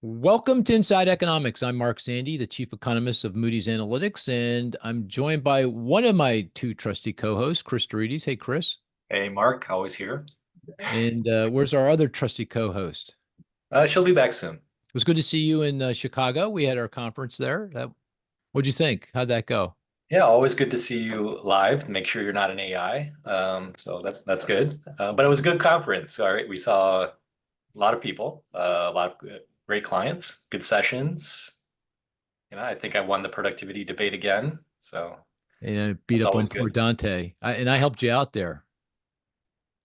Welcome to Inside Economics. I'm Mark Sandy, the chief economist of Moody's Analytics, and I'm joined by one of my two trusty co-hosts, Cris. Hey, Cris. Hey, Mark, always here. And where's our other trusty co-host? She'll be back soon. It was good to see you in Chicago. We had our conference there. What'd you think? How'd that go? Yeah, always good to see you live. Make sure you're not an AI. So that's good. But it was a good conference. All right, we saw a lot of people, a lot of great clients, good sessions. I think I won the productivity debate again. So And I beat that's up on always poor good. Dante. And I helped you out there.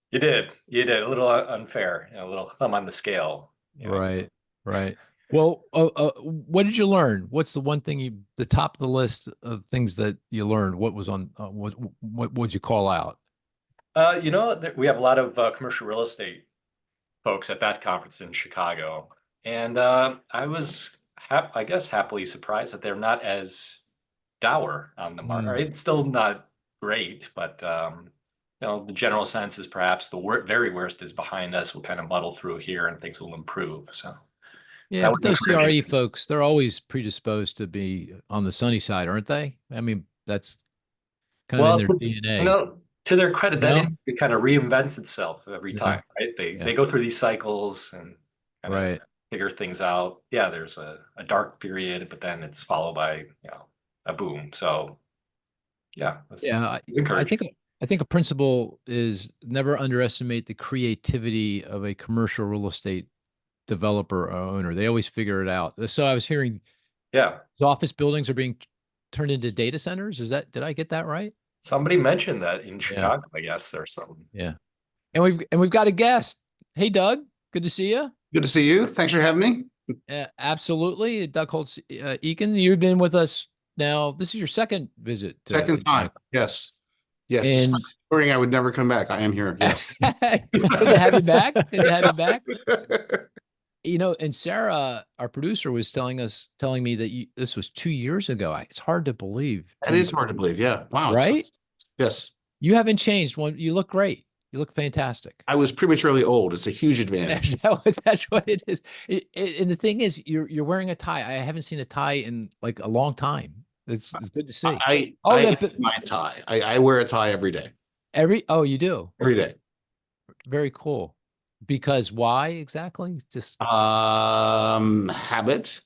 You did. You did. A little unfair, a little thumb on the scale. Right, right. Well, what did you learn? What's the one thing the top of the list of things that you learned? What was on, what would you call out? We have a lot of commercial real estate folks at that conference in Chicago. And I was, I guess, happily surprised that they're not as dour on the market. Mm, It's still not great, but the general sense is perhaps the very worst is behind us. We'll kind of muddle through here and things will improve. So yeah, that but was those encouraging. CRE folks, they're always predisposed to be on the sunny side, aren't they? I mean, that's kind of in Well, their DNA, to their credit, you that know? industry kind of reinvents itself every Yeah, time, right? They yeah, they go through these cycles and kind of right. figure things out. Yeah, there's a dark period, but then it's followed by, a boom. So yeah, Yeah, it's I encouraging. think I think a principle is never underestimate the creativity of a commercial real estate developer or owner. They always figure it out. So I was hearing Yeah. office buildings are being turned into data centers. Did I get that right? Somebody mentioned that in Yeah. Chicago, I guess there's some. Yeah. And we've got a guest. Hey, Doug. Good to see you. Good to see you. Thanks for having me. Absolutely. Doug Holtz-Eakin, you've been with us now. This is your second visit to Second time. Yes. Yes. and Despite worrying I would never come back. I am here. Yes. good to have you back. Good to have you back. And Sarah, our producer, was telling me that this was 2 years ago. It's hard to believe. It is hard to believe. Yeah. Wow. Right? Yes. You haven't changed. You look great. You look fantastic. I was prematurely old. It's a huge advantage. That's what it is. And the thing is, you're wearing a tie. I haven't seen a tie in like a long time. It's good to see. I am my tie. I wear a tie every day. You do? Every day. Very cool. Because why exactly? Just Habit.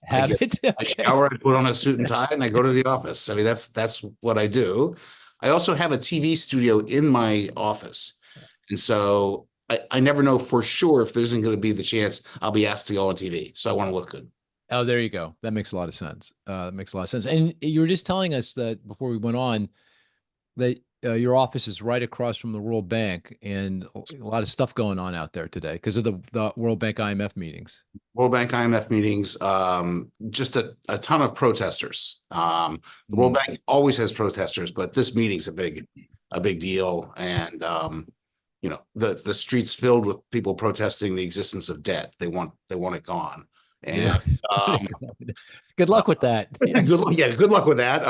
habit. I shower, I put on a suit and tie, and I go to the office. I mean, that's what I do. I also have a TV studio in my office. And so I never know for sure if there isn't going to be the chance I'll be asked to go on TV. So I want to look good. Oh, there you go. That makes a lot of sense. That makes a lot of sense. And you were just telling us that before we went on that your office is right across from the World Bank, and a lot of stuff going on out there today because of the World Bank IMF meetings. World Bank IMF meetings, just a ton of protesters. The World Bank always has protesters, but this meeting's a big deal. And the streets filled with people protesting the existence of debt. They want it gone. And good luck with that. Good luck with that.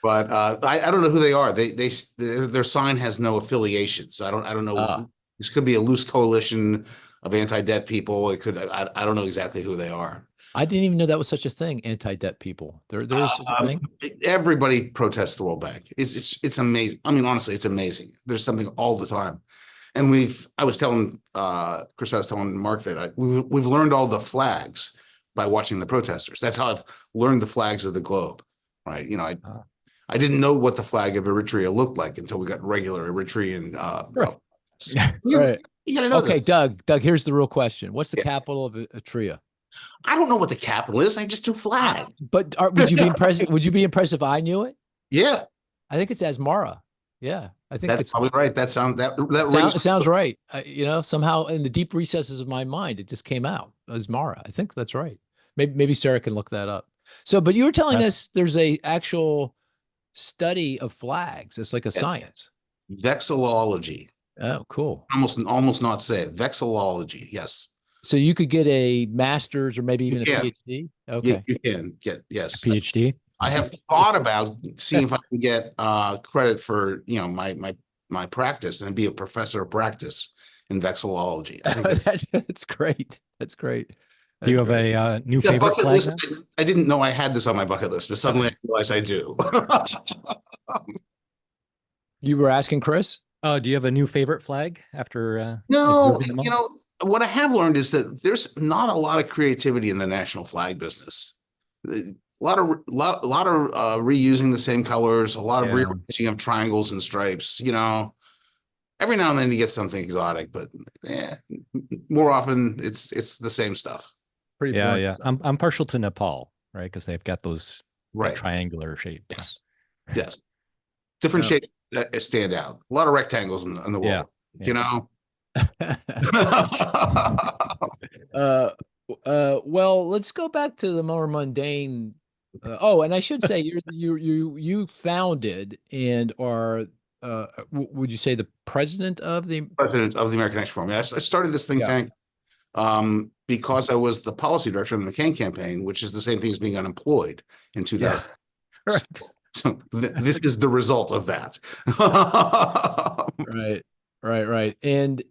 But I don't know who they are. Their sign has no affiliation, so I don't know. This could be a loose coalition of anti-debt people. It could. I don't know exactly who they are. I didn't even know that was such a thing. Anti-debt people. There is such a thing. Everybody protests the World Bank. It's amazing. I mean, honestly, it's amazing. There's something all the time. And I was telling Cris, I was telling Mark that we've learned all the flags by watching the protesters. That's how I've learned the flags of the globe, right? I didn't know what the flag of Eritrea looked like until we got regular Eritrean. Right. You gotta know. Okay, Doug, here's the real question. What's the capital of Eritrea? I don't know what the capital is. I just do flag. But would you be impressed? Would you be impressed if I knew it? Yeah. I think it's Asmara. Yeah, I think that's probably right. That sounds right. Somehow in the deep recesses of my mind, it just came out as Mara. I think that's right. Maybe Sarah can look that up. So, but you were telling us there's a actual study of flags. It's like a science. Vexillology. Oh, cool. Almost not say it. Vexillology. Yes. So you could get a master's or maybe even a PhD. Okay. You can get a PhD. I have thought about seeing if I can get credit for my practice and be a professor of practice in vexillology. I think that's great. That's great. Do you have a new It's a favorite bucket flag list. now? I didn't know I had this on my bucket list, but suddenly I realize I do. You were asking Cris? Do you have a new favorite flag after No, observing them all? you know, what I have learned is that there's not a lot of creativity in the national flag business. A lot of reusing the same colors, a lot of Yeah. rearranging of triangles and stripes, you know. Every now and then you get something exotic, but more often it's the same stuff. Pretty Yeah, boring yeah. stuff. I'm partial to Nepal, right? Because they've got those that Right. triangular shape. Yes. Yes. Different Yeah. shapes that stand out. A lot of rectangles in the Yeah, world, you know. Well, let's go back to the more mundane. Oh, and I should say you founded and are would you say the president of the President of the American Action Forum. Yes, I started this think Yeah. tank because I was the policy director in the McCain campaign, which is the same thing as being unemployed in 2000. Right. So this is the result of that. Right. And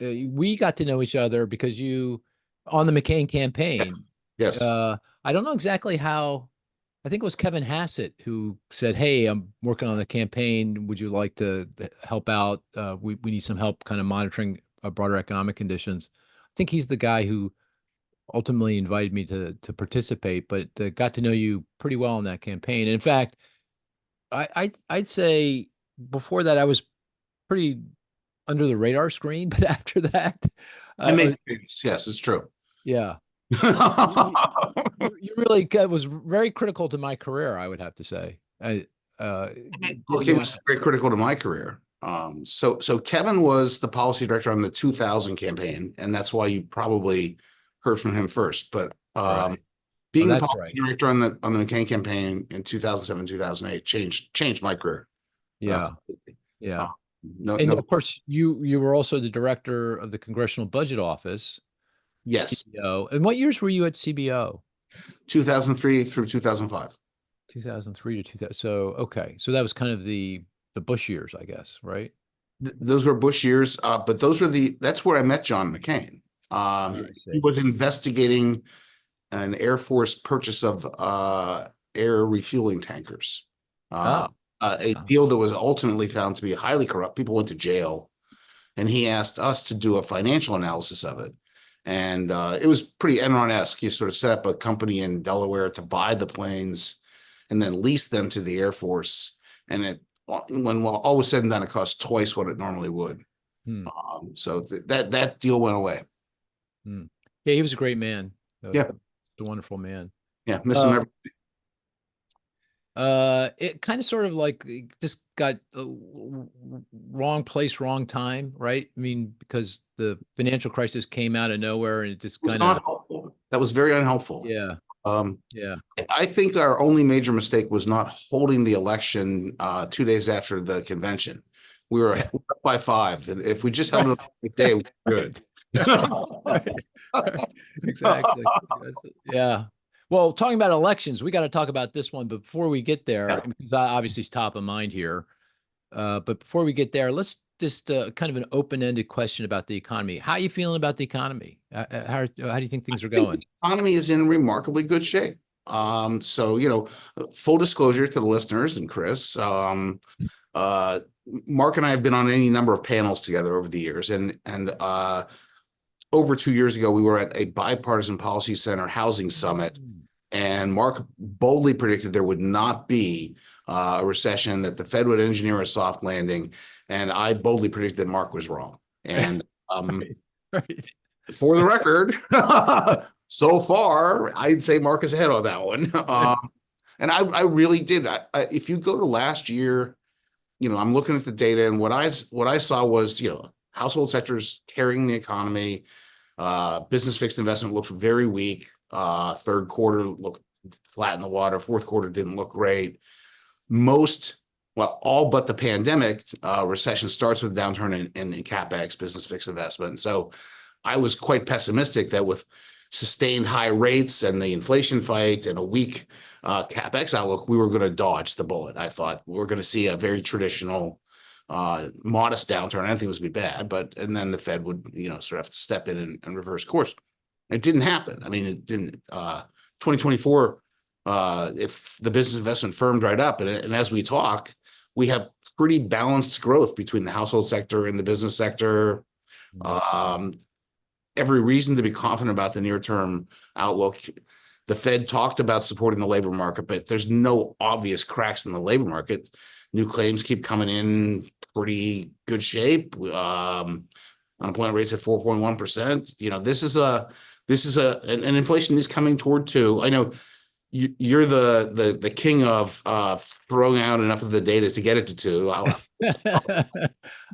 we got to know each other because you on the McCain campaign. Yes. I don't know exactly how. I think it was Kevin Hassett who said, "Hey, I'm working on the campaign. Would you like to help out? We need some help kind of monitoring broader economic conditions." I think he's the guy who ultimately invited me to participate, but got to know you pretty well in that campaign. And in fact, I'd say before that I was pretty under the radar screen, but after that, I made yes, it's true. yeah. You really was very critical to my career, I would have to say. It was very critical to my career. So Kevin was the policy director on the 2000 campaign, and that's why you probably heard from him first. But being the policy director on the McCain campaign in 2007, 2008 changed my career. Yeah. No, Of course, you were also the director of the Congressional Budget Office. Yes. CBO. And what years were you at CBO? 2003 through 2005. 2003 to 2000. So, okay. So that was kind of the Bush years, I guess, right? Those were Bush years, but that's where I met John McCain. He was investigating an Air Force purchase of air refueling tankers. A deal that was ultimately found to be highly corrupt. People went to jail, and he asked us to do a financial analysis of it. And it was pretty Enron-esque. You sort of set up a company in Delaware to buy the planes and then lease them to the Air Force. And when all was said and done, it cost twice what it normally would. So that deal went away. Yeah, he was a great man. Yeah. A wonderful man. Yeah, miss him every it kind of sort of like just got wrong place, wrong time, right? I mean, because the financial crisis came out of nowhere and it just kind of that was very unhelpful. Yeah. Yeah. I think our only major mistake was not holding the election 2 days after the convention. We were up by 5. And if we just held it a day, we were good. Exactly. Yeah. Well, talking about elections, we got to talk about this one. But before we get there, because obviously it's top of mind here. But before we get there, let's just kind of an open-ended question about the economy. How are you feeling about the economy? How do you think things are going? The economy is in remarkably good shape. So, full disclosure to the listeners and Cris, Mark and I have been on any number of panels together over the years. And over 2 years ago, we were at a bipartisan policy center housing summit, and Mark boldly predicted there would not be a recession, that the Fed would engineer a soft landing. And I boldly predicted that Mark was wrong. And Right. For the record, so far, I'd say Mark is ahead on that one. And I really did. If you go to last year, I'm looking at the data, and what I saw was, household sectors carrying the economy. Business fixed investment looked very weak. Third quarter looked flat in the water. Fourth quarter didn't look great. All but the pandemic, recession starts with downturn in CapEx, business fixed investment. So I was quite pessimistic that with sustained high rates and the inflation fight and a weak CapEx outlook, we were going to dodge the bullet. I thought we were going to see a very traditional modest downturn. I didn't think it was going to be bad, and then the Fed would, sort of have to step in and reverse course. It didn't happen. I mean, it didn't. 2024, if the business investment firmed right up, and as we talk, we have pretty balanced growth between the household sector and the business sector. Every reason to be confident about the near-term outlook. The Fed talked about supporting the labor market, but there's no obvious cracks in the labor market. New claims keep coming in pretty good shape. Unemployment rates at 4.1%. You know, this is and inflation is coming toward 2. I know you're the king of throwing out enough of the data to get it to 2.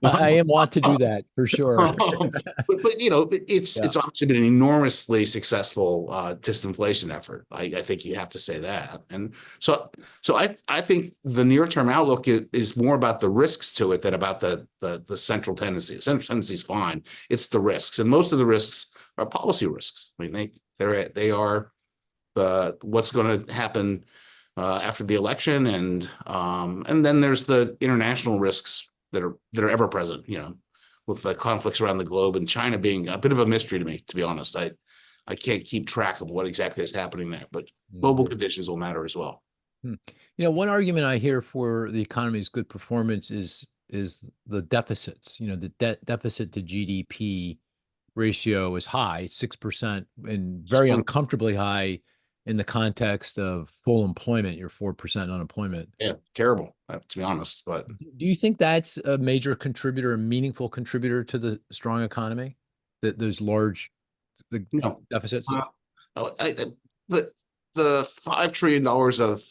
I am want to do that for sure. but you know, it's obviously been an enormously successful disinflation effort. I think you have to say that. And so I think the near-term outlook is more about the risks to it than about the central tendency. The central tendency is fine. It's the risks, and most of the risks are policy risks. I mean, they are what's going to happen after the election, and then there's the international risks that are ever present, you know, with the conflicts around the globe, and China being a bit of a mystery to me, to be honest. I can't keep track of what exactly is happening there, but global conditions will matter as well. You know, one argument I hear for the economy's good performance is the deficits. You know, the deficit to GDP ratio is high, 6%, and very uncomfortably high in the context of full employment. You're 4% unemployment. Yeah, terrible, to be honest. But do you think that's a major contributor, a meaningful contributor to the strong economy? That those large deficits? The $5 trillion of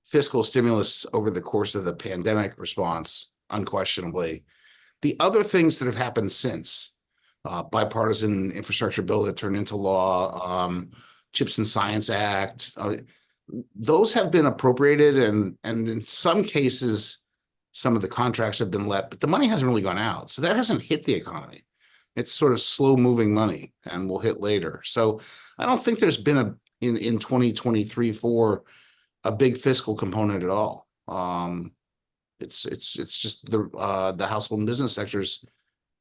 fiscal stimulus over the course of the pandemic response, unquestionably. The other things that have happened since, bipartisan infrastructure bill that turned into law, Chips and Science Act, those have been appropriated, and in some cases, some of the contracts have been let, but the money hasn't really gone out. So that hasn't hit the economy. It's sort of slow moving money and will hit later. So I don't think there's been in 2023-4 a big fiscal component at all. It's just the household and business sectors.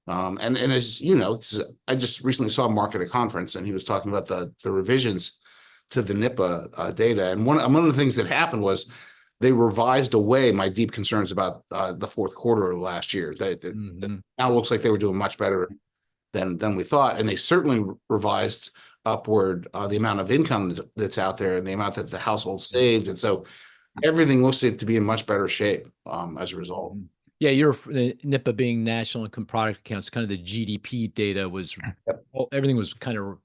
And as you know, I just recently saw Mark at a conference, and he was talking about the revisions to the NIPA data. And one of the things that happened was they revised away my deep concerns about the fourth quarter of last year. Now looks like they were doing much better than we thought, and they certainly revised upward the amount of income that's out there and the amount that the household saved, and so everything looks to be in much better shape as a result. Yeah, NIPA being national income product accounts, kind of the GDP data was, everything was kind of,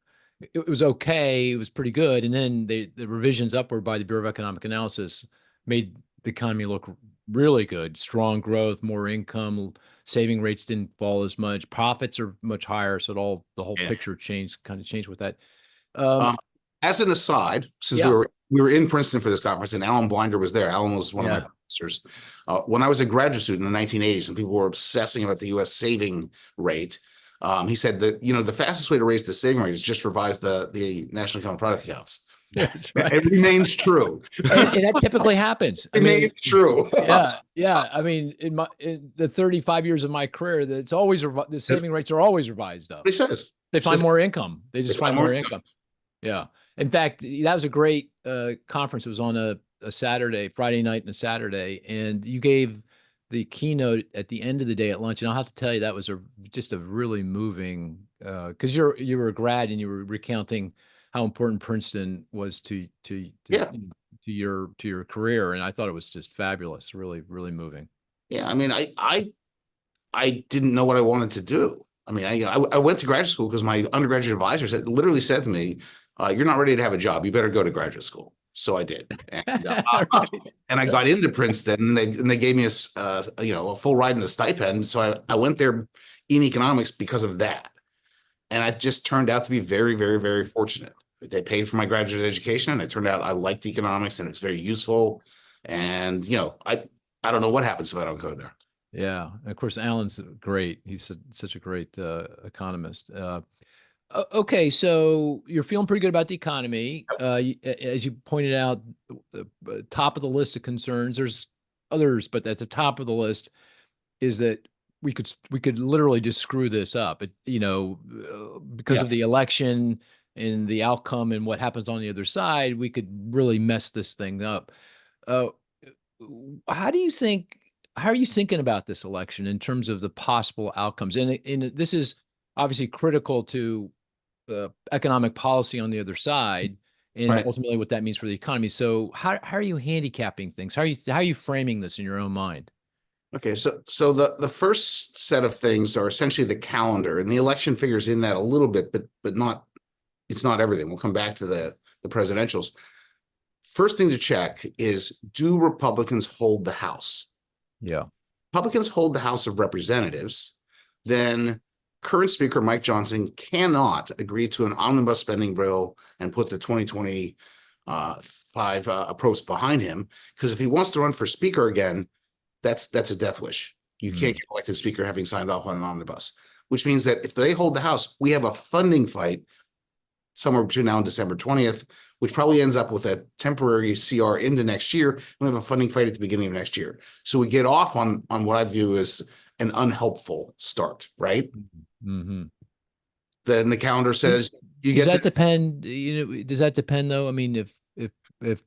it was okay, it was pretty good, and then the revisions upward by the Bureau of Economic Analysis made the economy look really good. Strong growth, more income, saving rates didn't fall as much, profits are much higher, so the whole picture changed with that. As an aside, since we were in Princeton for this conference, and Alan Blinder was there. Alan was one of my professors. When I was a graduate student in the 1980s, and people were obsessing about the U.S. saving rate, he said that, you know, the fastest way to raise the saving rate is just revise the national income product accounts. That's right. It remains true. And that typically happens. It remains true. Yeah. I mean, in the 35 years of my career, it's always the saving rates are always revised up. They find more income. They just find more income. Yeah. In fact, that was a great conference. It was on a Saturday, Friday night and a Saturday, and you gave the keynote at the end of the day at lunch. And I'll have to tell you, that was just a really moving, because you were a grad and you were recounting how important Princeton was to your career, and I thought it was just fabulous, really, really moving. Yeah, I mean, I didn't know what I wanted to do. I mean, I went to graduate school because my undergraduate advisor literally said to me, "You're not ready to have a job. You better go to graduate school." So I did, and, and I got into Princeton, and they gave me a full ride and a stipend. So I went there in economics because of that, and I just turned out to be very, very, very fortunate. They paid for my graduate education, and it turned out I liked economics, and it's very useful. And I don't know what happens if I don't go there. Yeah, and of course, Alan's great. He's such a great economist. Okay, so you're feeling pretty good about the economy. As you pointed out, the top of the list of concerns. There's others, but at the top of the list is that we could literally just screw this up. Because of the election and the outcome and what happens on the other side, we could really mess this thing up. Uh, how are you thinking about this election in terms of the possible outcomes? And this is obviously critical to economic policy on the other side, and Right. ultimately what that means for the economy. So how are you handicapping things? How are you framing this in your own mind? Okay, so the first set of things are essentially the calendar, and the election figures in that a little bit, but not, it's not everything. We'll come back to the presidentials. First thing to check is, do Republicans hold the House? Yeah. Republicans hold the House of Representatives, then current Speaker Mike Johnson cannot agree to an omnibus spending bill and put the 2025 approach behind him, because if he wants to run for Speaker again, that's a death wish. You can't get elected Speaker having signed off on an omnibus, which means that if they hold the House, we have a funding fight somewhere between now and December 20th, which probably ends up with a temporary CR into next year. We have a funding fight at the beginning of next year. So we get off on what I view as an unhelpful start, right? Mm-hmm. Then the calendar says you Does get that depend? Does that depend though? I mean, if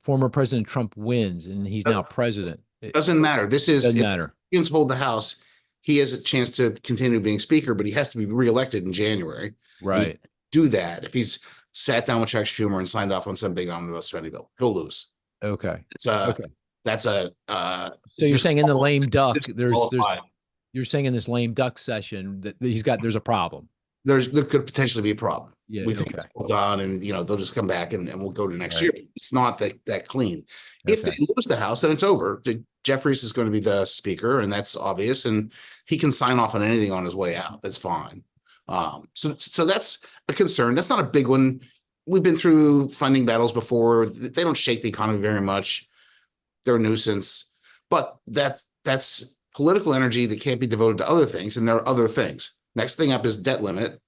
former President Trump wins and he's now president, it doesn't matter. This is, doesn't if matter. Republicans hold the House, he has a chance to continue being Speaker, but he has to be reelected in January. Right. Do that. If he's sat down with Chuck Schumer and signed off on some big omnibus spending bill, he'll lose. Okay. It's Okay. that's a So you're saying in the lame duck, there's disqualified. you're saying in this lame duck session that there's a problem. There could potentially be a problem. Yeah. We think Okay. it's all gone, and they'll just come back and we'll go to next Right. year. It's not that clean. If Okay. they lose the House, then it's over. Jeffries is going to be the Speaker, and that's obvious, and he can sign off on anything on his way out. That's fine. So that's a concern. That's not a big one. We've been through funding battles before. They don't shake the economy very much. They're a nuisance, but that's political energy that can't be devoted to other things, and there are other things. Next thing up is debt limit,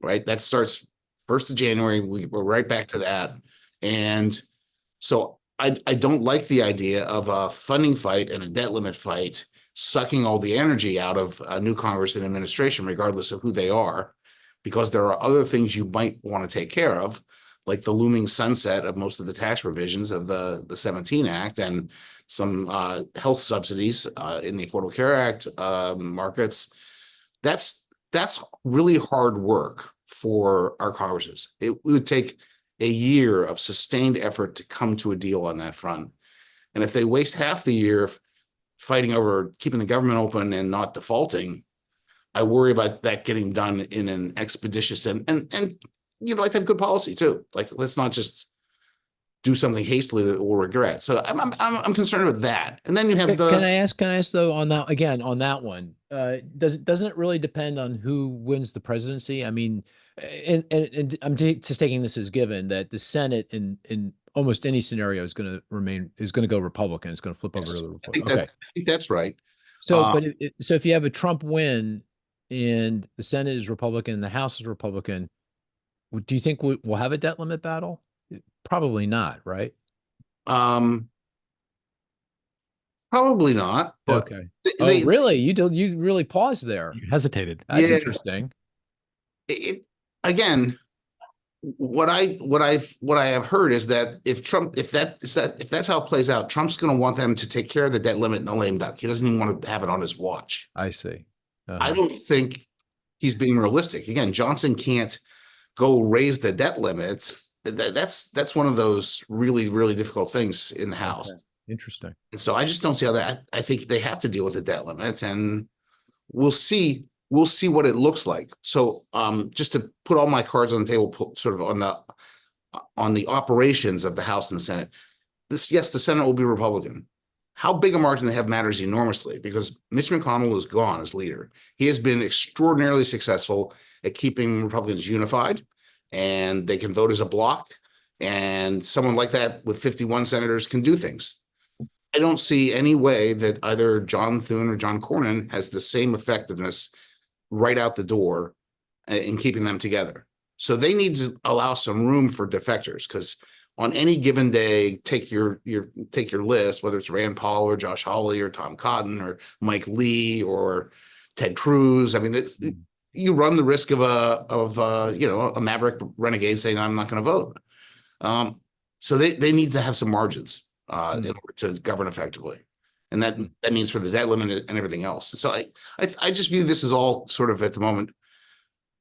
right? That starts 1st of January. We're right back to that. And so I don't like the idea of a funding fight and a debt limit fight sucking all the energy out of a new Congress and administration, regardless of who they are, because there are other things you might want to take care of, like the looming sunset of most of the tax provisions of the 17 Act and some health subsidies in the Affordable Care Act markets. That's really hard work for our Congresses. It would take a year of sustained effort to come to a deal on that front. And if they waste half the year fighting over keeping the government open and not defaulting, I worry about that getting done in an expeditious and like to have good policy too. Like, let's not just do something hastily that we'll regret. So I'm concerned with that. And then you have Can I ask though on that one, doesn't it really depend on who wins the presidency? I mean, and I'm just taking this as given that the Senate in almost any scenario is going to go Republican. It's going to flip over to the Republican. Okay. I think that's right. So, but so if you have a Trump win and the Senate is Republican and the House is Republican, do you think we'll have a debt limit battle? Probably not, right? Probably not. But okay. Really? You really paused there. You hesitated. That's interesting. Again, what I have heard is that if that's how it plays out, Trump's going to want them to take care of the debt limit in the lame duck. He doesn't even want to have it on his watch. I see. I don't think he's being realistic. Again, Johnson can't go raise the debt limit. That's one of those really, really difficult things in the House. Okay. Interesting. And so I just don't see how that. I think they have to deal with the debt limits, and we'll see what it looks like. So just to put all my cards on the table, sort of on the operations of the House and the Senate. Yes, the Senate will be Republican. How big a margin they have matters enormously, because Mitch McConnell is gone as leader. He has been extraordinarily successful at keeping Republicans unified, and they can vote as a bloc. And someone like that with 51 senators can do things. I don't see any way that either John Thune or John Cornyn has the same effectiveness right out the door in keeping them together. So they need to allow some room for defectors, because on any given day, take your list, whether it's Rand Paul or Josh Hawley or Tom Cotton or Mike Lee or Ted Cruz. I mean, you run the risk of a maverick renegade saying, I'm not going to vote. So they need to have some margins in order to govern effectively. And that means for the debt limit and everything else. So I just view this as all sort of at the moment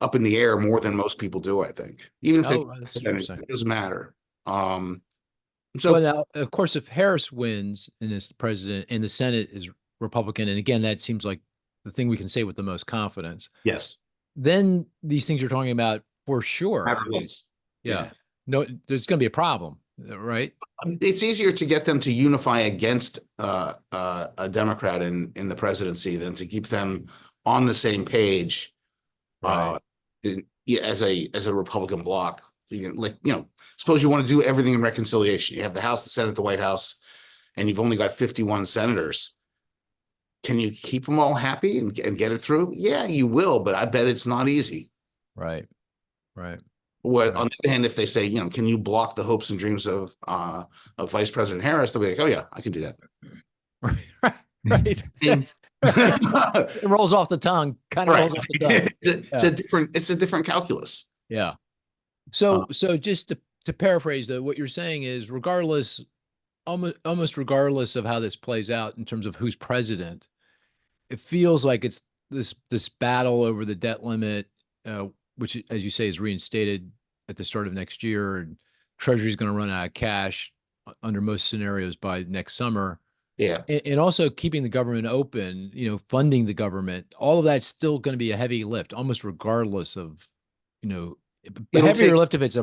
up in the air more than most people do, I think. Even if that's interesting. it doesn't matter. Well, So now, of course, if Harris wins and is president and the Senate is Republican, and again, that seems like the thing we can say with the most confidence, yes, then these things you're talking about for sure. yes. Yeah. No, there's going to be a problem, right? It's easier to get them to unify against a Democrat in the presidency than to keep them on the same page Right. as a Republican bloc. Suppose you want to do everything in reconciliation. You have the House, the Senate, the White House, and you've only got 51 senators. Can you keep them all happy and get it through? Yeah, you will, but I bet it's not easy. Right. Right. Well, on the other hand, if they say, can you block the hopes and dreams of Vice President Harris? They'll be like, oh yeah, I can do that. Right. It rolls off the tongue. Kind of rolls off the tongue. It's a different calculus. Yeah. So just to paraphrase though, what you're saying is almost regardless of how this plays out in terms of who's president, it feels like it's this battle over the debt limit, which, as you say, is reinstated at the start of next year, and Treasury is going to run out of cash under most scenarios by next summer. Yeah. And also keeping the government open, funding the government, all of that's still going to be a heavy lift, almost regardless of, a heavier lift if it's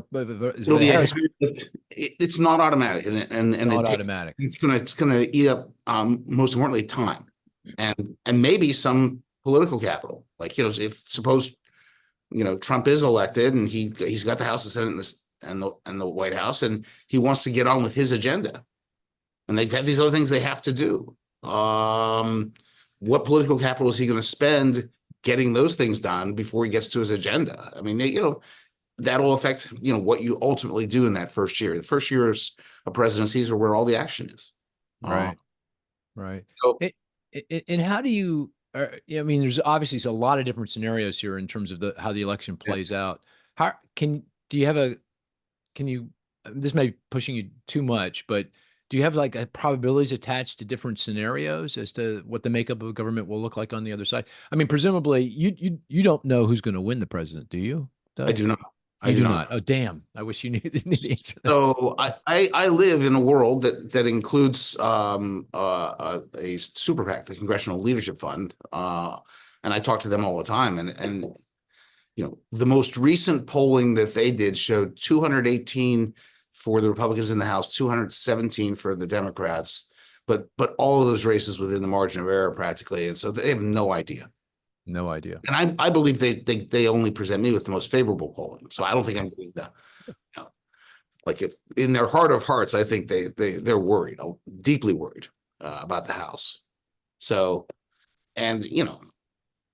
it's not automatic, and not automatic. It's gonna eat up most importantly time and maybe some political capital. Like if suppose Trump is elected and he's got the House, the Senate, and the White House, and he wants to get on with his agenda, and they've had these other things they have to do. What political capital is he going to spend getting those things done before he gets to his agenda? I mean, that'll affect what you ultimately do in that first year. The first years of presidencies are where all the action is. Right. Right. So, and how do you? I mean, there's obviously a lot of different scenarios here in terms of how the election plays out. Do you have this may be pushing you too much, but do you have like probabilities attached to different scenarios as to what the makeup of government will look like on the other side? I mean, presumably you don't know who's going to win the president, do you, Doug? I do not. I do not. Oh, damn. I wish you knew the answer. So I live in a world that includes a super PAC, the Congressional Leadership Fund, and I talk to them all the time. And the most recent polling that they did showed 218 for the Republicans in the House, 217 for the Democrats, but all of those races within the margin of error practically, and so they have no idea. No idea. And I believe they only present me with the most favorable polling. So I don't think I'm going to, like if in their heart of hearts, I think they're worried, deeply worried about the House. So, and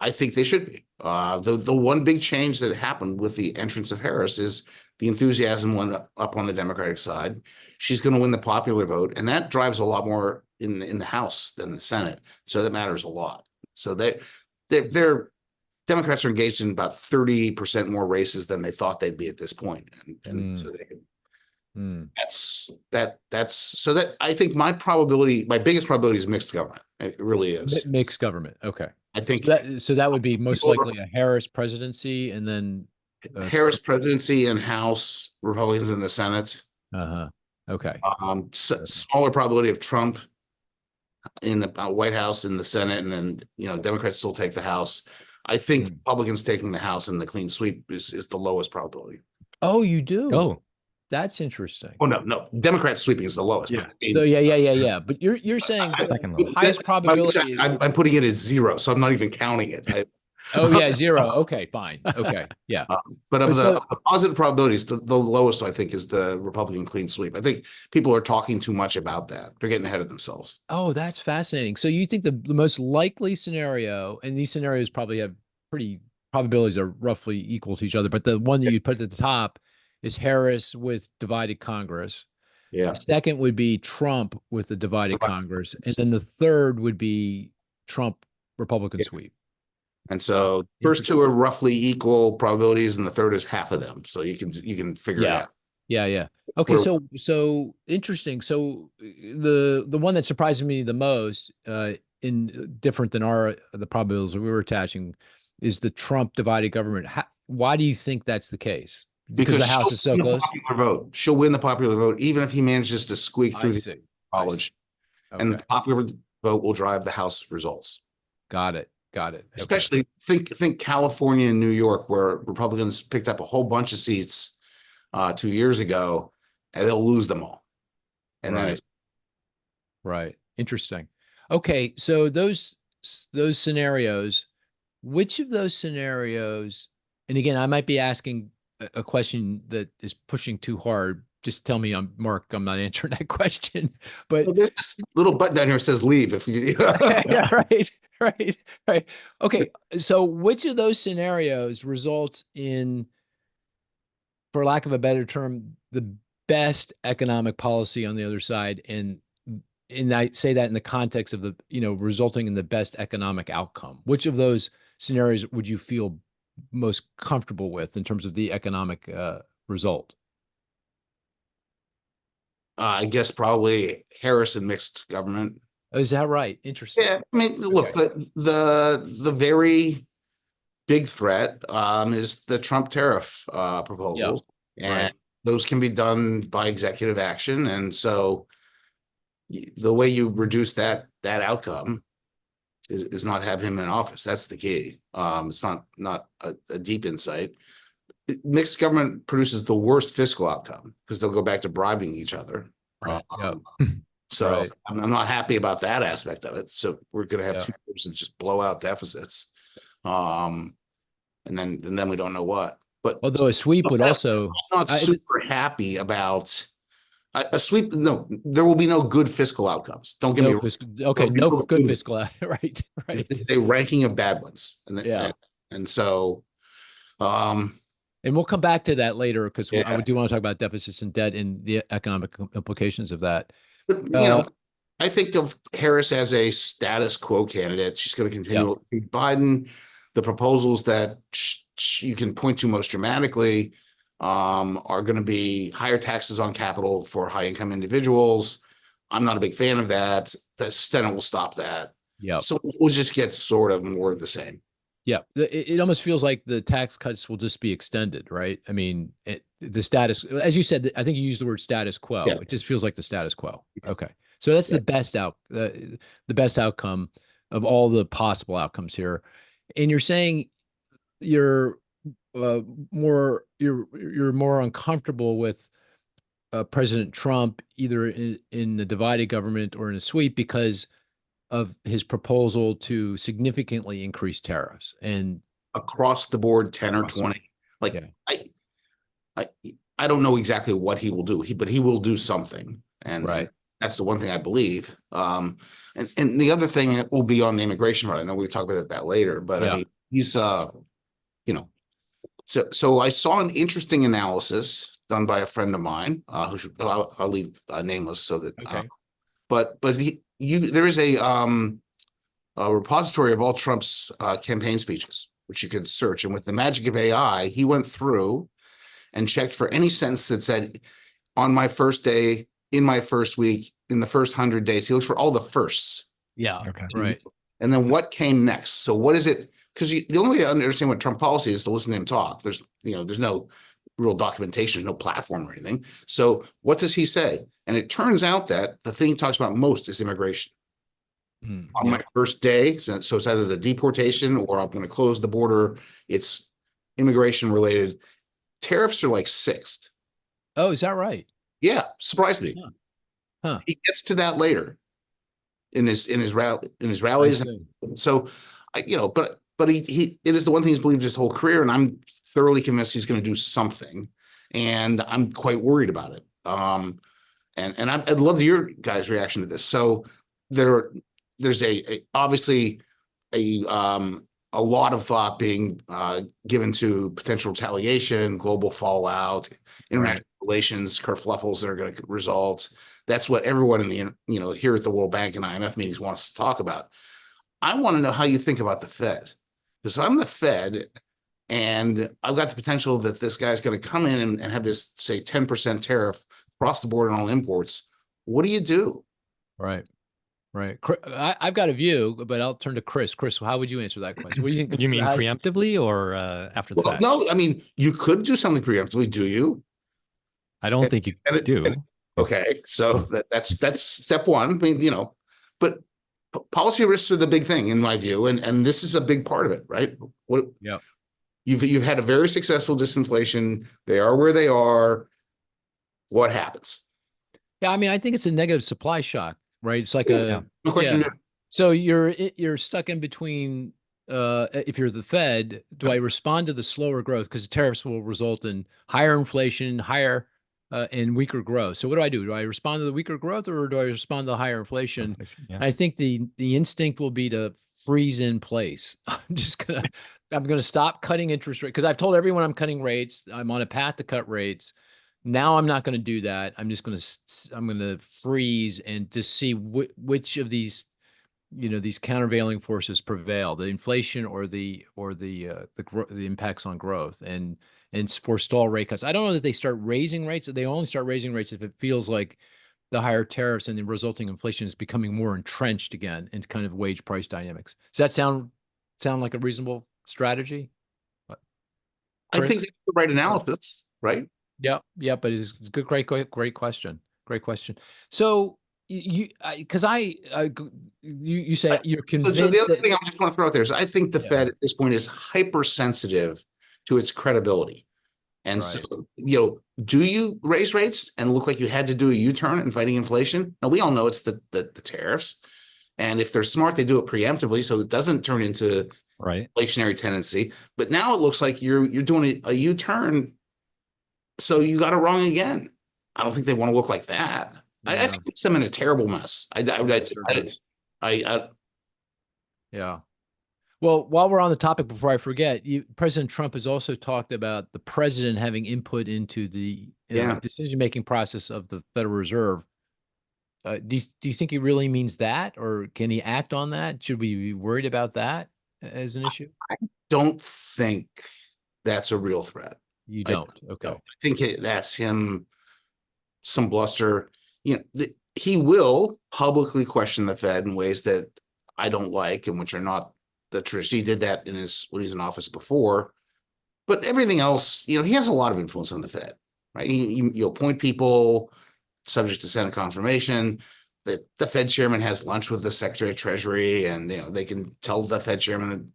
I think they should be. The one big change that happened with the entrance of Harris is the enthusiasm went up on the Democratic side. She's going to win the popular vote, and that drives a lot more in the House than the Senate. So that matters a lot. So they're Democrats are engaged in about 30% more races than they thought they'd be at this point. And so that I think my biggest probability is mixed government. It really is. Mixed government. Okay. I think that would be most likely a Harris presidency and then Harris presidency and House, Republicans in the Senate. Okay. Smaller probability of Trump in the White House and the Senate, and then Democrats still take the House. I think Republicans taking the House and the clean sweep is the lowest probability. Oh, you do? Oh, that's interesting. Oh no, Democrats sweeping is the lowest. Yeah. So yeah. But you're saying the highest probability. I'm putting it at 0, so I'm not even counting it. Oh yeah, 0. Okay, fine. Okay, yeah. But of the positive probabilities, the lowest I think is the Republican clean sweep. I think people are talking too much about that. They're getting ahead of themselves. Oh, that's fascinating. So you think the most likely scenario, and these scenarios probably have probabilities are roughly equal to each other, but the one that you put at the top is Harris with divided Congress. Yeah. The second would be Trump with the divided Congress, and then the third would be Trump Republican sweep. And so first two are roughly equal probabilities, and the third is half of them. So you can figure it out. Yeah. Okay, Where- so interesting. So the one that surprises me the most, in different than the probabilities that we were attaching, is the Trump divided government. Why do you think that's the case? Because the House is so close. Vote. She'll win the popular vote, even if he manages to squeak through the college. And the popular vote will drive the House results. Got it. Especially think California and New York, where Republicans picked up a whole bunch of seats 2 years ago, and they'll lose them all. And then right. Interesting. Okay, so those scenarios, which of those scenarios, and again, I might be asking a question that is pushing too hard. Just tell me, Mark, I'm not answering that question. But there's this little button down here that says leave if you yeah, right. Okay, so which of those scenarios results in, for lack of a better term, the best economic policy on the other side? And I say that in the context of the, resulting in the best economic outcome. Which of those scenarios would you feel most comfortable with in terms of the economic result? I guess probably Harris and mixed government. Oh, is that right? Interesting. Yeah, I mean, look, the very big threat is the Trump tariff proposals, and those can be done by executive action. And so the way you reduce that outcome is not have him in office. That's the key. It's not a deep insight. Mixed government produces the worst fiscal outcome because they'll go back to bribing each other. Right. So I'm not happy about that aspect of it. So we're going to have 2 years that just blow out deficits. And then we don't know what. But although a sweep would also, I'm not super happy about a sweep. No, there will be no good fiscal outcomes. Don't get me wrong. Okay, no good fiscal. Right. It's a ranking of bad ones. And so and we'll come back to that later, because I do want to talk about deficits and debt and the economic implications of that. But, I think of Harris as a status quo candidate. She's going to continue. Biden, the proposals that you can point to most dramatically are going to be higher taxes on capital for high income individuals. I'm not a big fan of that. The Senate will stop that. Yeah. So we'll just get sort of more of the same. Yeah, it almost feels like the tax cuts will just be extended, right? I mean, the status, as you said, I think you used the word status quo. Yeah. It just feels like the status quo. Okay, so that's the best the best outcome of all the possible outcomes here. And you're saying you're more uncomfortable with President Trump either in the divided government or in a sweep because of his proposal to significantly increase tariffs and across the board 10 or 20. I don't know exactly what he will do, but he will do something. And that's the one thing I believe. And the other thing will be on the immigration front. I know we'll talk about that later, but I mean, he's so I saw an interesting analysis done by a friend of mine, I'll leave nameless so that but there is a repository of all Trump's campaign speeches, which you can search. And with the magic of AI, he went through and checked for any sentence that said, on my first day, in my first week, in the first 100 days. He looks for all the firsts. Yeah. Okay. Right. And then what came next? So what is it? Because the only way to understand what Trump policy is to listen to him talk. There's no real documentation, no platform or anything. So what does he say? And it turns out that the thing he talks about most is immigration. On my first day, so it's either the deportation or I'm going to close the border. It's immigration related. Tariffs are like 6th. Oh, is that right? Yeah, surprised me. Huh. He gets to that later in his rallies. So, but he it is the one thing he's believed his whole career, and I'm thoroughly convinced he's going to do something, and I'm quite worried about it. And I'd love your guys' reaction to this. So there's obviously a lot of thought being given to potential retaliation, global fallout, international relations, kerfluffles that are going to result. That's what everyone in the here at the World Bank and IMF meetings wants to talk about. I want to know how you think about the Fed. Because I'm the Fed, and I've got the potential that this guy's going to come in and have this, say, 10% tariff across the board on all imports. What do you do? Right. Right. I've got a view, but I'll turn to Cris. Cris, how would you answer that question? What do you think? You mean preemptively or after the Well, fact? no, I mean, you could do something preemptively. Do you? I don't think you do. Okay, so that's step one. I mean, but policy risks are the big thing in my view, and this is a big part of it, right? What? Yeah. You've had a very successful disinflation. They are where they are. What happens? Yeah, I mean, I think it's a negative supply shock, right? It's like No question. yeah. So you're stuck in between. If you're the Fed, do I respond to the slower growth because the tariffs will result in higher inflation, higher and weaker growth? So what do I do? Do I respond to the weaker growth or do I respond to the higher inflation? Yeah. I think the instinct will be to freeze in place. I'm gonna stop cutting interest rate because I've told everyone I'm cutting rates. I'm on a path to cut rates. Now I'm not going to do that. I'm going to freeze and to see which of these, these countervailing forces prevail, the inflation or the impacts on growth and forestall rate cuts. I don't know that they start raising rates. They only start raising rates if it feels like the higher tariffs and the resulting inflation is becoming more entrenched again in kind of wage price dynamics. Does that sound like a reasonable strategy? I think that's the right analysis, right? Yeah, but it's good, great question. Great question. So you say you're convinced. So the other thing I just want to throw out there is I think the Fed at this point is hypersensitive to its credibility. And so, do you raise rates and look like you had to do a U-turn in fighting inflation? Now, we all know it's the tariffs. And if they're smart, they do it preemptively so it doesn't turn into inflationary tendency. But now it looks like you're doing a U-turn. So you got it wrong again. I don't think they want to look like that. Yeah. I think it's them in a terrible mess. Yeah. Well, while we're on the topic, before I forget, President Trump has also talked about the president having input into the decision-making process of the Federal Reserve. Do you think he really means that, or can he act on that? Should we be worried about that as an issue? I don't think that's a real threat. You don't? Okay. I think that's him, some bluster. He will publicly question the Fed in ways that I don't like and which are not the tradition. He did that when he's in office before. But everything else, he has a lot of influence on the Fed, right? You appoint people subject to Senate confirmation. The Fed chairman has lunch with the Secretary of Treasury, and they can tell the Fed chairman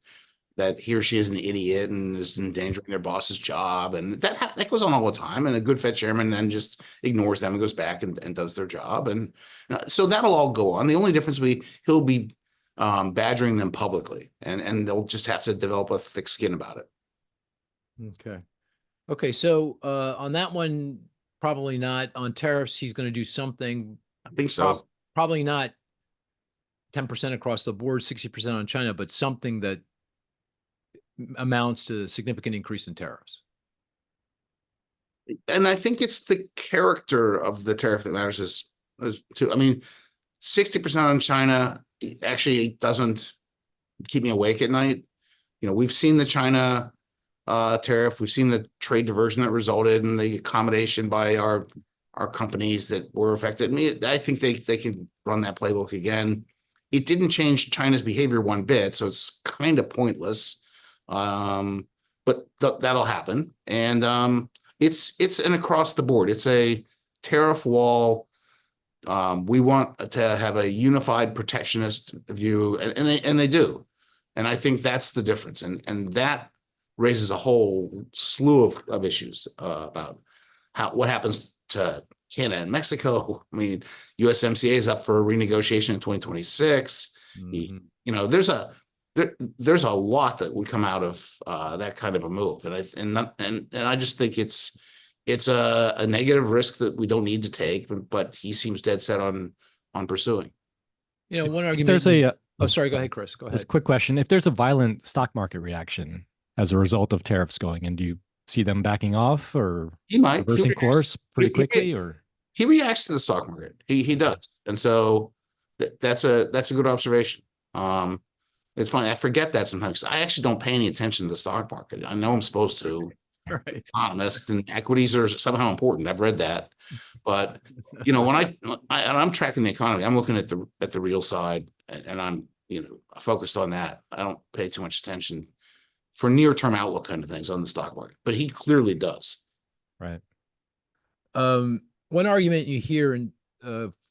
that he or she is an idiot and is endangering their boss's job. And that goes on all the time. And a good Fed chairman then just ignores them and goes back and does their job. And so that'll all go on. The only difference will be he'll be badgering them publicly, and they'll just have to develop a thick skin about it. Okay. So on that one, probably not. On tariffs, he's going to do something. I think so. Probably not 10% across the board, 60% on China, but something that amounts to a significant increase in tariffs. And I think it's the character of the tariff that matters too. I mean, 60% on China actually doesn't keep me awake at night. We've seen the China tariff. We've seen the trade diversion that resulted in the accommodation by our companies that were affected. I think they can run that playbook again. It didn't change China's behavior one bit, so it's kind of pointless. But that'll happen. And it's an across the board. It's a tariff wall. We want to have a unified protectionist view, and they do. And I think that's the difference. And that raises a whole slew of issues about what happens to Canada and Mexico. I mean, USMCA is up for renegotiation in 2026. Mm-hmm. There's a lot that would come out of that kind of a move, and I just think it's a negative risk that we don't need to take, but he seems dead set on pursuing. One argument. There's a sorry, go ahead, Cris. Go ahead. Just a quick question: if there's a violent stock market reaction as a result of tariffs going in, do you see them backing off or he might reversing course pretty quickly, or he reacts to the stock market? He does, and so that's a good observation. It's funny. I forget that sometimes. I actually don't pay any attention to the stock market. I know I'm supposed to. Right. Economists and equities are somehow important. I've read that, but when I'm tracking the economy, I'm looking at the real side, and I'm focused on that. I don't pay too much attention for near-term outlook kind of things on the stock market, but he clearly does. Right. One argument you hear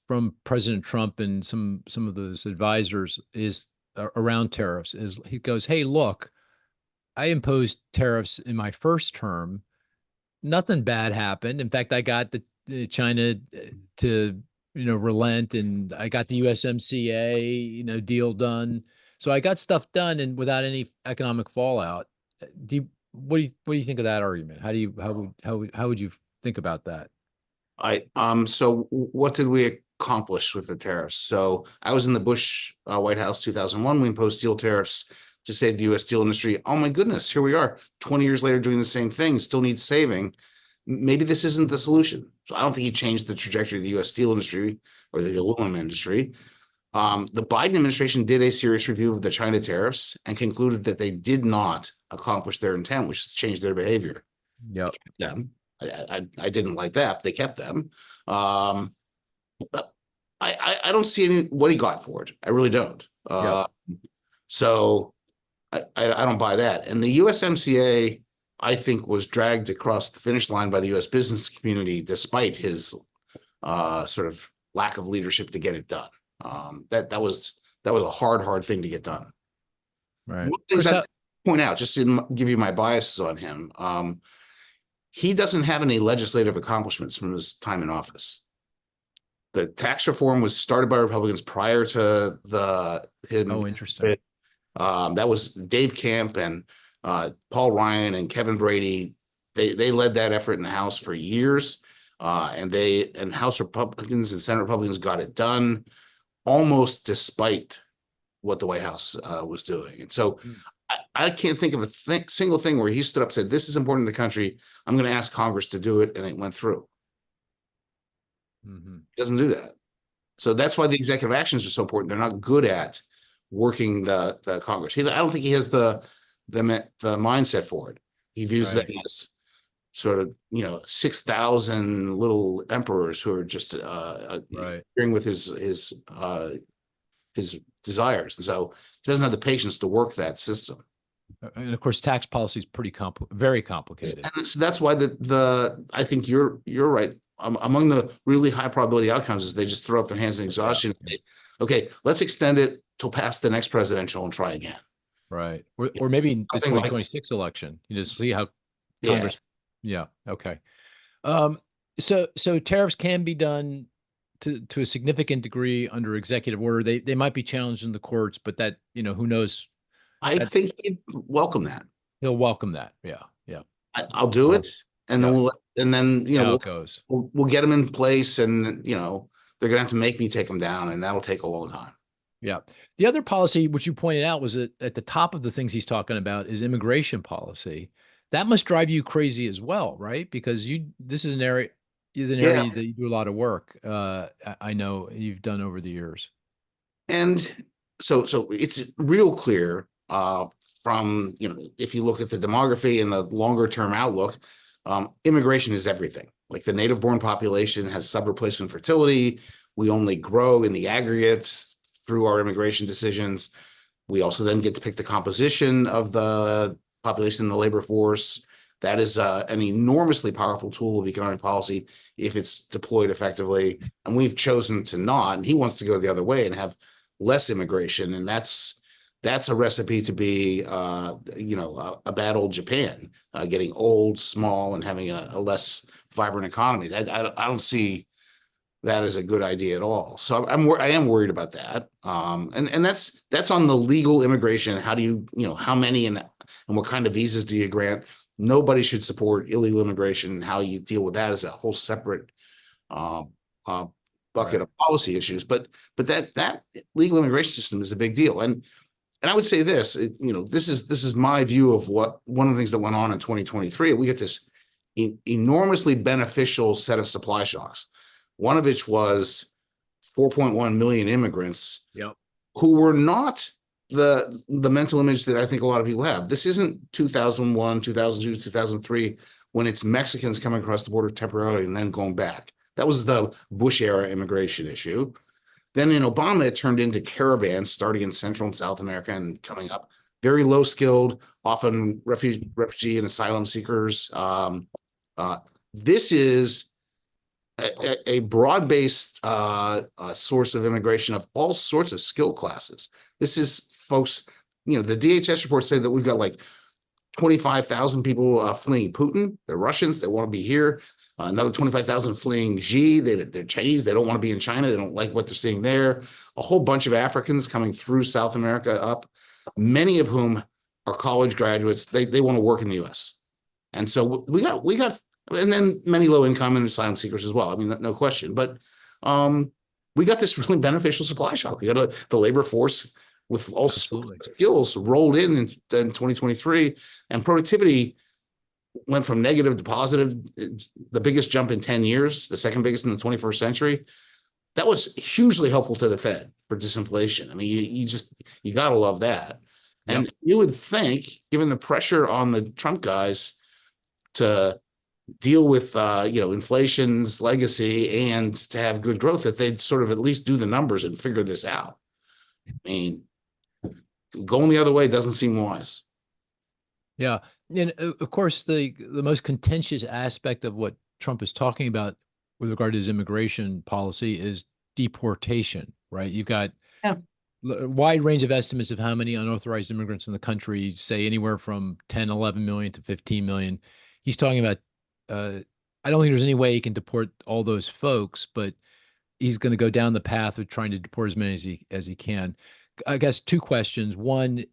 from President Trump and some of those advisors is around tariffs is he goes, "Hey, look, I imposed tariffs in my first term. Nothing bad happened. In fact, I got the China to relent, and I got the USMCA deal done. So I got stuff done and without any economic fallout." What do you think of that argument? How would you think about that? So what did we accomplish with the tariffs? So I was in the Bush White House 2001. We imposed steel tariffs to save the U.S. steel industry. Oh my goodness, here we are 20 years later doing the same thing, still needs saving. Maybe this isn't the solution. So I don't think he changed the trajectory of the U.S. steel industry or the aluminum industry. The Biden administration did a serious review of the China tariffs and concluded that they did not accomplish their intent, which is to change their behavior. Yep. I didn't like that, but they kept them. But I don't see what he got for it. I really don't. So I don't buy that. And the USMCA, I think, was dragged across the finish line by the U.S. business community, despite his sort of lack of leadership to get it done. That was a hard thing to get done. Right. One of the things I point out, just to give you my biases on him, he doesn't have any legislative accomplishments from his time in office. The tax reform was started by Republicans prior to him. Oh, interesting. That was Dave Camp and Paul Ryan and Kevin Brady. They led that effort in the House for years, and House Republicans and Senate Republicans got it done almost despite what the White House was doing. And so I can't think of a single thing where he stood up and said, "This is important to the country. I'm going to ask Congress to do it," and it went through. Mm-hmm. He doesn't do that. So that's why the executive actions are so important. They're not good at working the Congress. I don't think he has the mindset for it. He views them as sort of 6,000 little emperors who are just interfering with his desires, and so he doesn't have the patience to work that system. And of course, tax policy is very complicated. And so that's why I think you're right. Among the really high probability outcomes is they just throw up their hands in exhaustion. Okay, let's extend it till past the next presidential and try again. Right. Or maybe the 2026 election, see how Congress. Yeah. Okay. So tariffs can be done to a significant degree under executive order. They might be challenged in the courts, but that, who knows? I think he'd welcome that. He'll welcome that. Yeah. Yeah. I'll do it. And then how it goes. We'll get them in place, and they're gonna have to make me take them down, and that'll take a long time. Yeah. The other policy, which you pointed out, was at the top of the things he's talking about is immigration policy. That must drive you crazy as well, right? Because this is an area that you do a lot of work. I know you've done over the years. And so it's real clear from, if you look at the demography and the longer term outlook, immigration is everything. Like the native born population has sub-replacement fertility. We only grow in the aggregates through our immigration decisions. We also then get to pick the composition of the population in the labor force. That is an enormously powerful tool of economic policy if it's deployed effectively. And we've chosen to not. And he wants to go the other way and have less immigration. And that's a recipe to be, a bad old Japan, getting old, small, and having a less vibrant economy. I don't see that as a good idea at all. So I am worried about that. And that's on the legal immigration. How do you, how many and what kind of visas do you grant? Nobody should support illegal immigration. How you deal with that is a whole separate bucket of policy issues. But that legal immigration system is a big deal. And I would say this, this is my view of one of the things that went on in 2023. We get this enormously beneficial set of supply shocks. One of which was 4.1 million immigrants who were not the mental image that I think a lot of people have. This isn't 2001, 2002, 2003, when it's Mexicans coming across the border temporarily and then going back. That was the Bush era immigration issue. Then in Obama, it turned into caravans starting in Central and South America and coming up. Very low skilled, often refugee and asylum seekers. This is a broad-based source of immigration of all sorts of skill classes. This is folks, the DHS reports say that we've got like 25,000 people fleeing Putin. They're Russians. They want to be here. Another 25,000 fleeing Xi. They're Chinese. They don't want to be in China. They don't like what they're seeing there. A whole bunch of Africans coming through South America up, many of whom are college graduates. They want to work in the U.S. And so we got, and then many low income and asylum seekers as well. I mean, no question. But we got this really beneficial supply shock. We got the labor force with all sorts of skills rolled in 2023, and productivity went from negative to positive, the biggest jump in 10 years, the second biggest in the 21st century. That was hugely helpful to the Fed for disinflation. I mean, you got to love that. And Yep. you would think, given the pressure on the Trump guys to deal with, inflation's legacy and to have good growth, that they'd sort of at least do the numbers and figure this out. I mean, going the other way doesn't seem wise. Yeah. And of course, the most contentious aspect of what Trump is talking about with regard to his immigration policy is deportation, right? You've got a wide range of estimates of how many unauthorized immigrants in the country, say anywhere from 10, 11 million to 15 million. He's talking about, I don't think there's any way he can deport all those folks, but he's going to go down the path of trying to deport as many as he can. I guess two questions. One,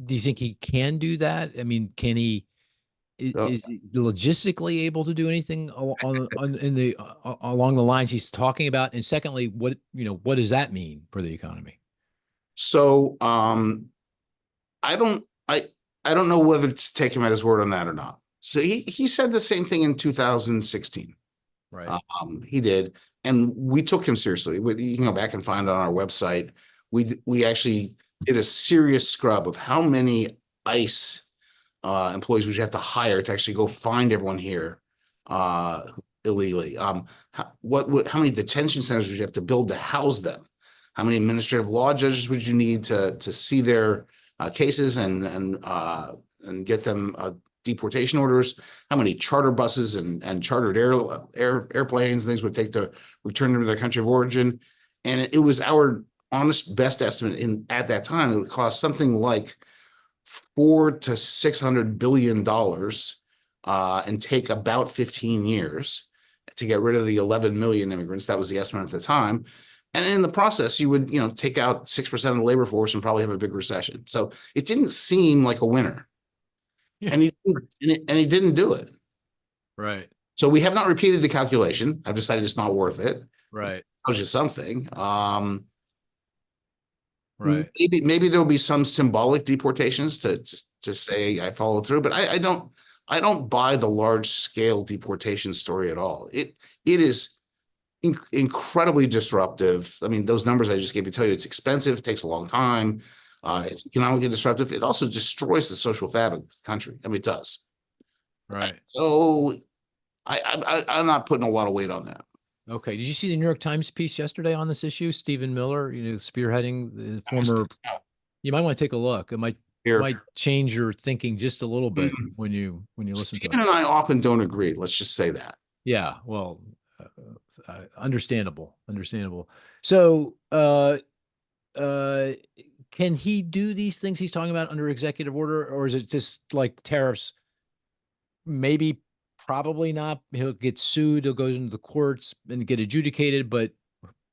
do you think he can do that? I mean, can he? Is he logistically able to do anything along the lines he's talking about? And secondly, what does that mean for the economy? So I don't know whether to take him at his word on that or not. So he said the same thing in 2016. Right. He did, and we took him seriously. You can go back and find it on our website. We actually did a serious scrub of how many ICE employees would you have to hire to actually go find everyone here illegally. How many detention centers would you have to build to house them? How many administrative law judges would you need to see their cases and get them deportation orders? How many charter buses and chartered airplanes things would take to return them to their country of origin? And it was our honest best estimate at that time, it would cost something like $400 to $600 billion and take about 15 years to get rid of the 11 million immigrants. That was the estimate at the time. And in the process, you would, take out 6% of the labor force and probably have a big recession. So it didn't seem like a winner. Yeah. And he didn't do it. Right. So we have not repeated the calculation. I've decided it's not worth it. Right. Tells you something. Right. Maybe there will be some symbolic deportations to say I followed through, but I don't buy the large scale deportation story at all. It is incredibly disruptive. I mean, those numbers I just gave you tell you it's expensive, it takes a long time, it's economically disruptive. It also destroys the social fabric of the country. I mean, it does. Right. So I'm not putting a lot of weight on that. Okay. Did you see the New York Times piece yesterday on this issue? Stephen Miller, spearheading the former. You might want to take a look. It might change your thinking just a little bit when you listen Stephen to it. and I often don't agree. Let's just say that. Yeah. Well, understandable. So, can he do these things he's talking about under executive order, or is it just like tariffs? Maybe. Probably not. He'll get sued. He'll go into the courts and get adjudicated, but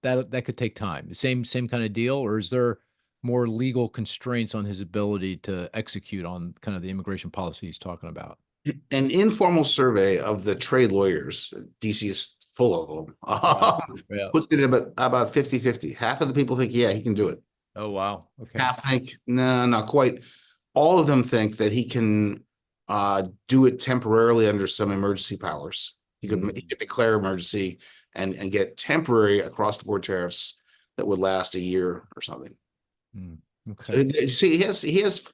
that could take time. Same kind of deal, or is there more legal constraints on his ability to execute on kind of the immigration policy he's talking about? An informal survey of the trade lawyers, DC is full of them, Yeah. puts it about 50-50. Half of the people think, yeah, he can do it. Oh, wow. Okay. Half think, no, not quite. All of them think that he can do it temporarily under some emergency powers. He could declare emergency and get temporary across the board tariffs that would last a year or something. Okay. See, he has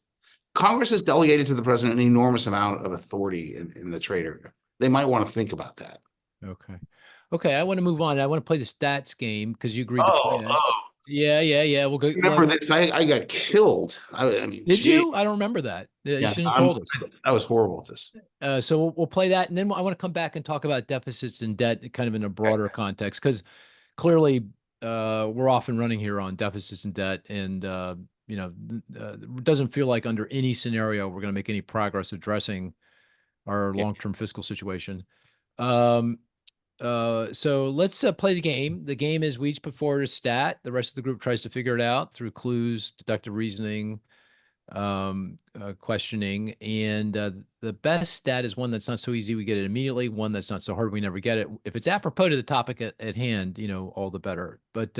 Congress has delegated to the president an enormous amount of authority in the trade area. They might want to think about that. Okay. Okay. I want to move on. I want to play the stats game because you agreed to play it. Oh, Yeah. We'll go. remember this? I got killed. I mean, Did gee. you? I don't remember that. You Yeah, shouldn't have told us. I was horrible at this. So we'll play that, and then I want to come back and talk about deficits and debt, kind of in a broader context, because clearly we're often running here on deficits and debt, and it doesn't feel like under any scenario we're going to make any progress addressing our long-term fiscal situation. So let's play the game. The game is we each put forward a stat. The rest of the group tries to figure it out through clues, deductive reasoning, questioning, and the best stat is one that's not so easy we get it immediately, one that's not so hard we never get it. If it's apropos to the topic at hand, all the better. But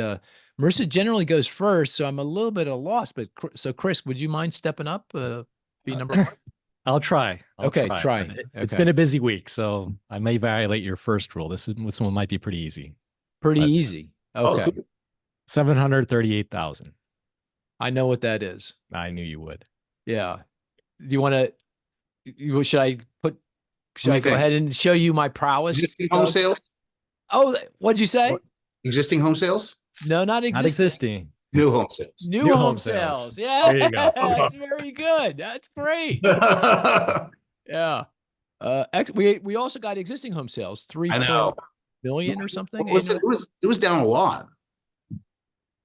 Marissa generally goes first, so I'm a little bit at a loss. But so Cris, would you mind stepping up, be number one? I'll try. Okay, try. It's been a busy week, so I may violate your first rule. This one might be pretty easy. Pretty easy. Okay. 738,000. I know what that is. I knew you would. Yeah. Do you want to? Should I go ahead and show you my prowess? Existing home sales? Oh, what'd you say? Existing home sales? No, not existing. Not existing. New home sales. New home sales. Yeah, There you go. that's very good. That's great. Yeah. We also got existing home sales, 3 million or something. It was down a lot.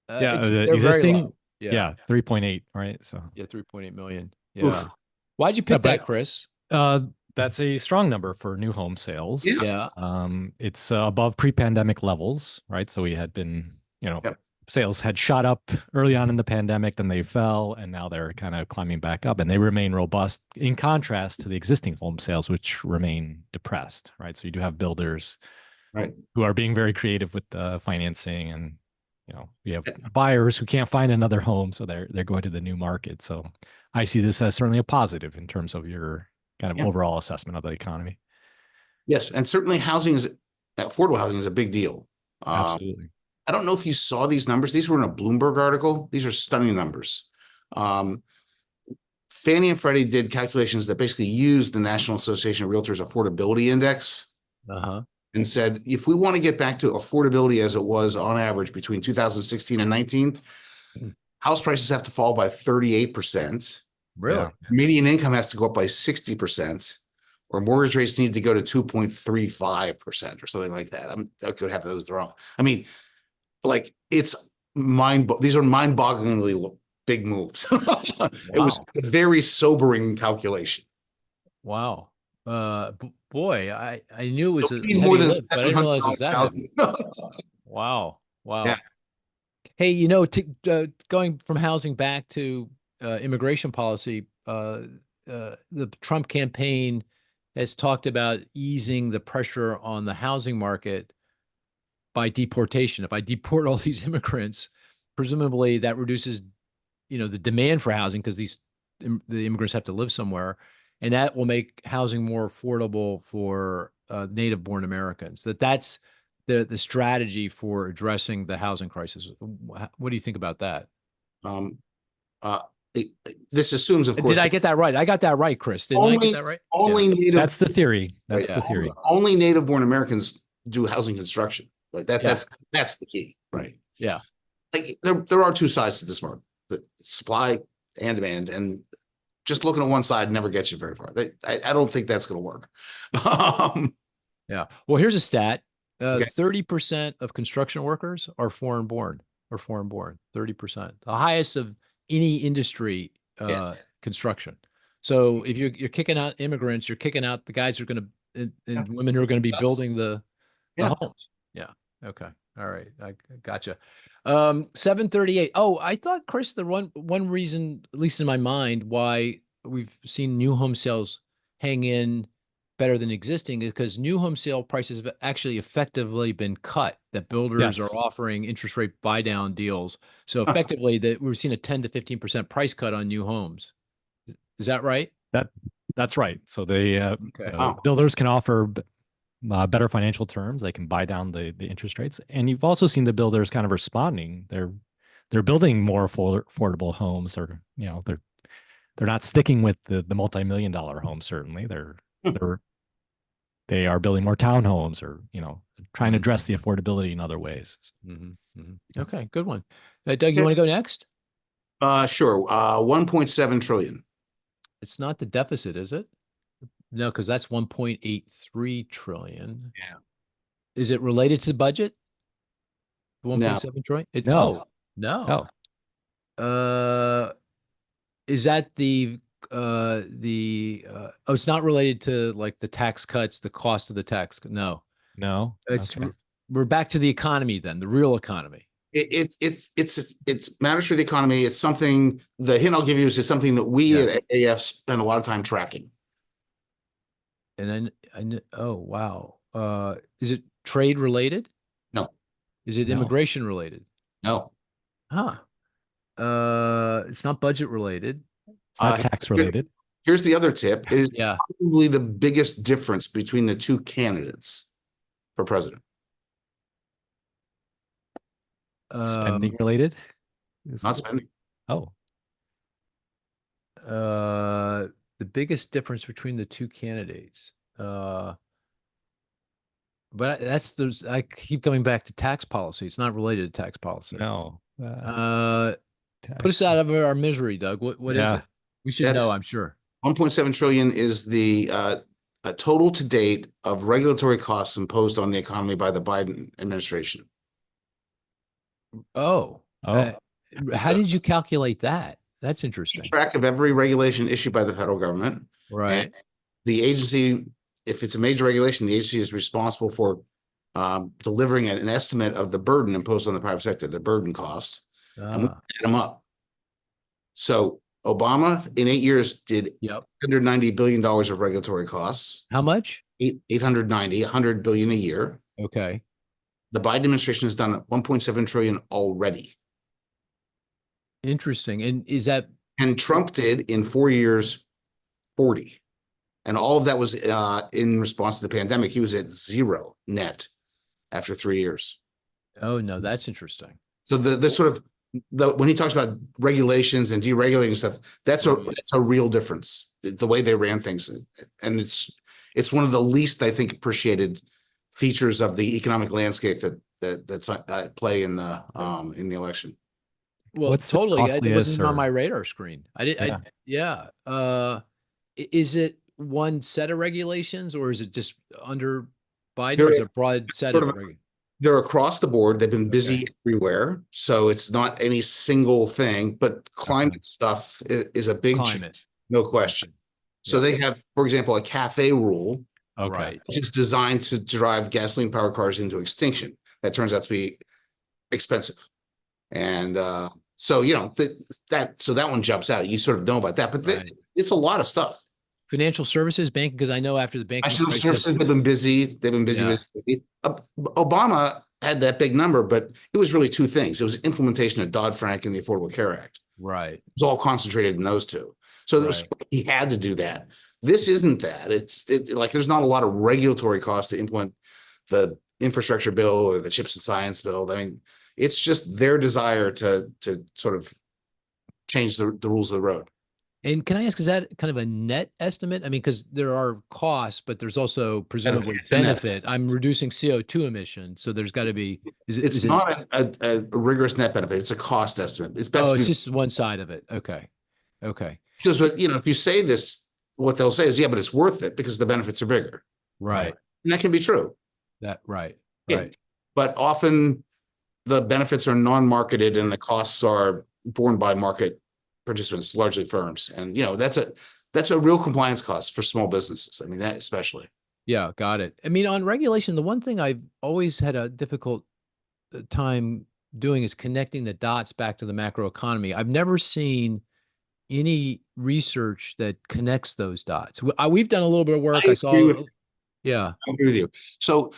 Yeah, they're existing. very low. Yeah, 3.8, right? So yeah, 3.8 million. Yeah. Why'd you pick that, Cris? That's a strong number for new home sales. Yeah. It's above pre-pandemic levels, right? So we had been, sales had shot up early on in the pandemic, then they fell, and now they're kind of climbing back up, and they remain robust in contrast to the existing home sales, which remain depressed, right? So you do have builders, right, who are being very creative with the financing, and we have buyers who can't find another home, so they're going to the new market. So I see this as certainly a positive in terms of your kind of overall assessment of the economy. Yes, and certainly affordable housing is a big deal. Absolutely. I don't know if you saw these numbers. These were in a Bloomberg article. These are stunning numbers. Fannie and Freddie did calculations that basically used the National Association of Realtors Affordability Index and said, if we want to get back to affordability as it was on average between 2016 and 19, house prices have to fall by 38%. Really? Yeah. Median income has to go up by 60%, or mortgage rates need to go to 2.35% or something like that. I could have those wrong. I mean, like, it's these are mind-bogglingly big moves. It was a very sobering calculation. Wow. Boy, I knew it was more than lift, but I didn't realize it was that heavy. Wow. Yeah. Hey, going from housing back to immigration policy, the Trump campaign has talked about easing the pressure on the housing market by deportation. If I deport all these immigrants, presumably that reduces, the demand for housing because the immigrants have to live somewhere, and that will make housing more affordable for native-born Americans. That's the strategy for addressing the housing crisis. What do you think about that? This assumes, of course. Did I get that right? I got that right, Cris. Didn't I get that right? Native. That's the theory. That's the theory. Only native-born Americans do housing construction. Like that. Yeah. That's the key, right? Yeah. Like there are two sides to this market: the supply and demand, and just looking at one side never gets you very far. I don't think that's going to work. Yeah. Well, here's a stat: 30% of construction workers are foreign-born. 30%, the highest of any industry, construction. So if you're kicking out immigrants, you're kicking out the guys who are going to and women who are going to be building the homes. Yeah. Okay. All right. I gotcha. 738. Oh, I thought, Cris, the one reason, at least in my mind, why we've seen new home sales hang in better than existing is because new home sale prices have actually effectively been cut, that builders are offering interest rate buy down deals. So effectively that we've seen a 10 to 15% price cut on new homes. Is that right? That's right. So the builders can offer better financial terms. They can buy down the interest rates. And you've also seen the builders kind of responding. They're they're building more affordable homes, or they're not sticking with the multi-million-dollar homes. Certainly, they are building more townhomes, or trying to address the affordability in other ways. Okay, good one. Doug, you want to go next? Sure. 1.7 trillion. It's not the deficit, is it? No, because that's 1.83 trillion. Yeah. Is it related to the budget? 1.7 trillion? No. No. Is that it's not related to like the tax cuts, the cost of the tax. No. Okay. We're back to the economy then, the real economy. It's matters for the economy. It's something, the hint I'll give you is something that we at AF spend a lot of time tracking. And then, oh, wow. Is it trade related? No. Is it No. immigration related? No. Huh. It's not budget related. It's not tax related. Here's the other tip. It is Yeah. probably the biggest difference between the two candidates for president. Spending related? Not spending. Oh, The biggest difference between the two candidates. But I keep coming back to tax policy. It's not related to tax policy. no. Put us out of our misery, Doug. What is it? We should know, I'm sure. 1.7 trillion is the total to date of regulatory costs imposed on the economy by the Biden administration. Oh. How did you calculate that? That's interesting. Keep track of every regulation issued by the federal government. Right. And the agency, if it's a major regulation, the agency is responsible for delivering an estimate of the burden imposed on the private sector, the burden cost, and we add them up. So Obama in 8 years did $190 billion of regulatory costs. How much? 890, 100 billion a year. Okay. The Biden administration has done 1.7 trillion already. Interesting. And is that? And Trump did in 4 years, 40. And all of that was in response to the pandemic. He was at zero net after 3 years. Oh, no, that's interesting. So when he talks about regulations and deregulating stuff, that's a real difference. The way they ran things, and it's one of the least, I think, appreciated features of the economic landscape that's at play in the election. Well, What's totally. It costliest wasn't on my radar screen. Is it one set of regulations, or is it just under Biden? Or is it a broad set of regulations? They're across the board. They've been busy everywhere. So it's not any single thing, but climate stuff is a big change, no question. So they have, for example, a cafe rule, Right. which is designed to drive gasoline powered cars into extinction. That turns out to be expensive. And so that one jumps out. You sort of know about that, but it's a lot of stuff. Financial services, banking, because I know after the banking crisis, services, they've been busy. Obama had that big number, but it was really two things. It was implementation of Dodd-Frank and the Affordable Care Act. Right. It was all concentrated in those two. So he had to do that. This isn't that. Like there's not a lot of regulatory costs to implement the infrastructure bill or the CHIPS and Science bill. I mean, it's just their desire to sort of change the rules of the road. And can I ask, is that kind of a net estimate? I mean, because there are costs, but there's also presumably benefit. I'm reducing CO2 emissions, so there's got to be. It's not a rigorous net benefit. It's a cost estimate. It's best. It's just one side of it. Okay. Because if you say this, what they'll say is, but it's worth it because the benefits are bigger. Right. And that can be true. Right. But often the benefits are non-marketed and the costs are borne by market participants, largely firms. And, that's a real compliance cost for small businesses. I mean, that especially. Yeah, got it. I mean, on regulation, the one thing I've always had a difficult time doing is connecting the dots back to the macroeconomy. I've never seen any research that connects those dots. We've done a little bit of work. I agree with you. So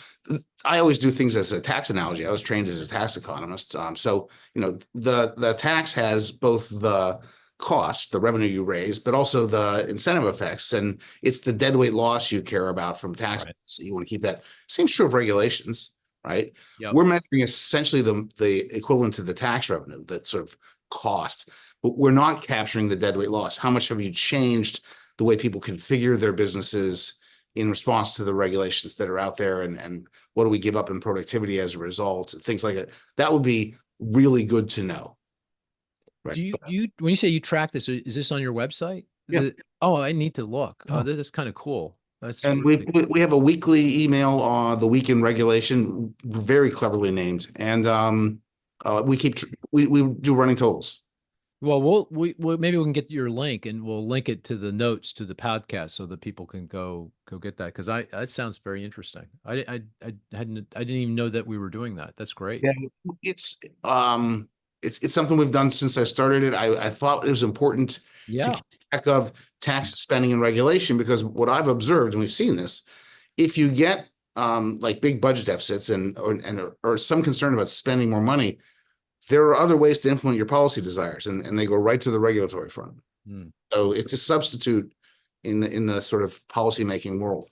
I always do things as a tax analogy. I was trained as a tax economist. So, the tax has both the cost, the revenue you raise, but also the incentive effects. And it's the deadweight loss you care about from tax. Right. So you want to keep that. Same true of regulations. right? Yep. We're measuring essentially the equivalent to the tax revenue, that sort of cost, but we're not capturing the deadweight loss. How much have you changed the way people configure their businesses in response to the regulations that are out there, and what do we give up in productivity as a result, and things like that. That would be really good to know. Right. Do you when you say you track this, is this on your website? Yeah. Oh, I need to look. Oh, Oh. this is kind of cool. That's And really- we have a weekly email on the week in regulation, very cleverly named, and we do running totals. well, maybe we can get your link and we'll link it to the notes to the podcast so that people can go get that, because that sounds very interesting. I didn't even know that we were doing that. That's great. Yeah, it's something we've done since I started it. I thought it was important to Yeah. keep track of tax spending and regulation, because what I've observed, and we've seen this, if you get like big budget deficits or some concern about spending more money, there are other ways to implement your policy desires, and they go right to the regulatory front. Hmm. So it's a substitute in the sort of policymaking world.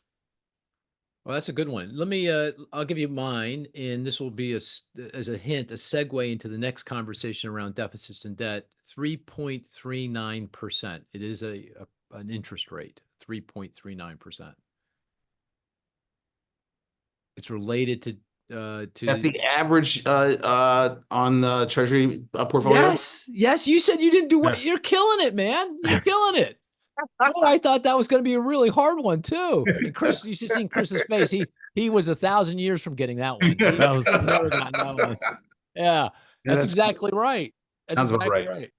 Well, that's a good one. Let me, I'll give you mine, and this will be as a hint, a segue into the next conversation around deficits and debt. 3.39%. It is an interest rate, 3.39%. It's related to At the average on the Treasury portfolio. Yes. You said you didn't do what you're killing it, man. You're killing it. Oh, I thought that was going to be a really hard one too. And Cris, you should see Chris's face. He was 1,000 years from getting that one. He'd never gotten that one. Yeah, that's exactly right. That's Sounds about exactly right. right.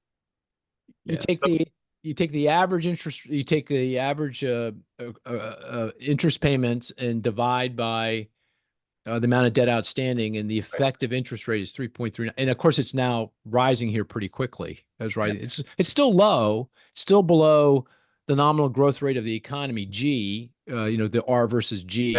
Yeah, You take the average interest. You take the average interest payments and divide by the amount of debt outstanding, and the effective interest rate is 3.39. And of course, it's now rising here pretty quickly. That's right. Yeah. It's still low, still below the nominal growth rate of the economy, G. The R versus G,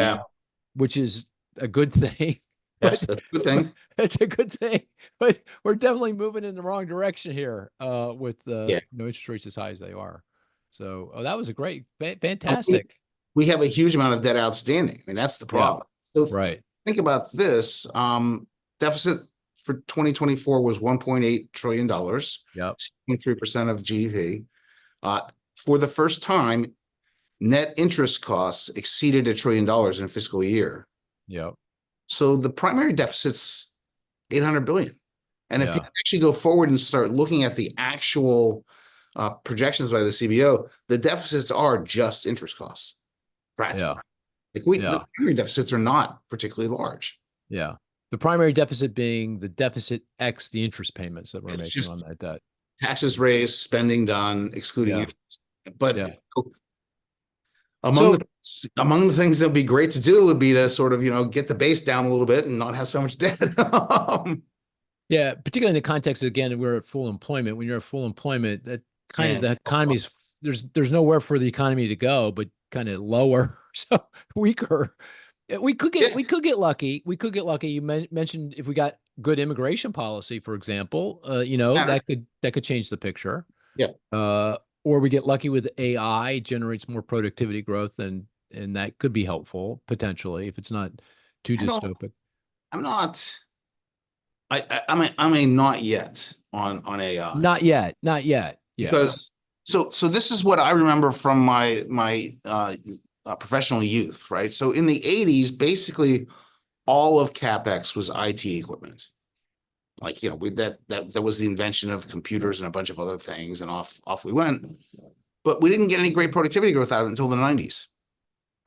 which is a good thing. Yes, that's a good thing. It's a good thing, but we're definitely moving in the wrong direction here with interest rates as high as they are. So, that was a great, fantastic. We have a huge amount of debt outstanding. I mean, that's the problem. So Right. think about this. Deficit for 2024 was $1.8 trillion. Yep. 6.3% of GDP. For the first time, net interest costs exceeded $1 trillion in a fiscal year. Yep. So the primary deficit's 800 billion. And if you Yeah. actually go forward and start looking at the actual projections by the CBO, the deficits are just interest costs. Practically. Yeah. The primary deficits are not particularly large. Yeah. The primary deficit being the deficit X the interest payments that we're It's making just on that debt. Taxes raised, spending done, excluding Yeah. interest. But Yeah. among the things that would be great to do would be to sort of, get the base down a little bit and not have so much debt. Yeah, particularly in the context, again, we're at full employment. When you're at full employment, that kind of the economy's there's nowhere for the economy to go, but kind of lower, so weaker. We could get lucky. We could get lucky. You mentioned if we got good immigration policy, for example, that could change the picture. Yeah. Or we get lucky with AI, generates more productivity growth, and that could be helpful potentially if it's not too dystopic. I mean, not yet on AI. Not yet. Yeah. Because so this is what I remember from my professional youth, right? So in the 80s, basically all of CapEx was IT equipment. Like, that was the invention of computers and a bunch of other things, and off we went. But we didn't get any great productivity growth out of it until the 90s.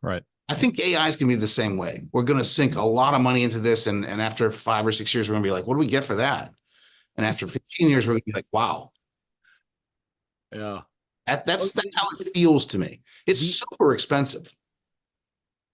Right. I think AI is going to be the same way. We're going to sink a lot of money into this, and after 5 or 6 years, we're going to be like, what do we get for that? And after 15 years, we're going to be like, wow. Yeah. That's how it feels to me. It's super expensive.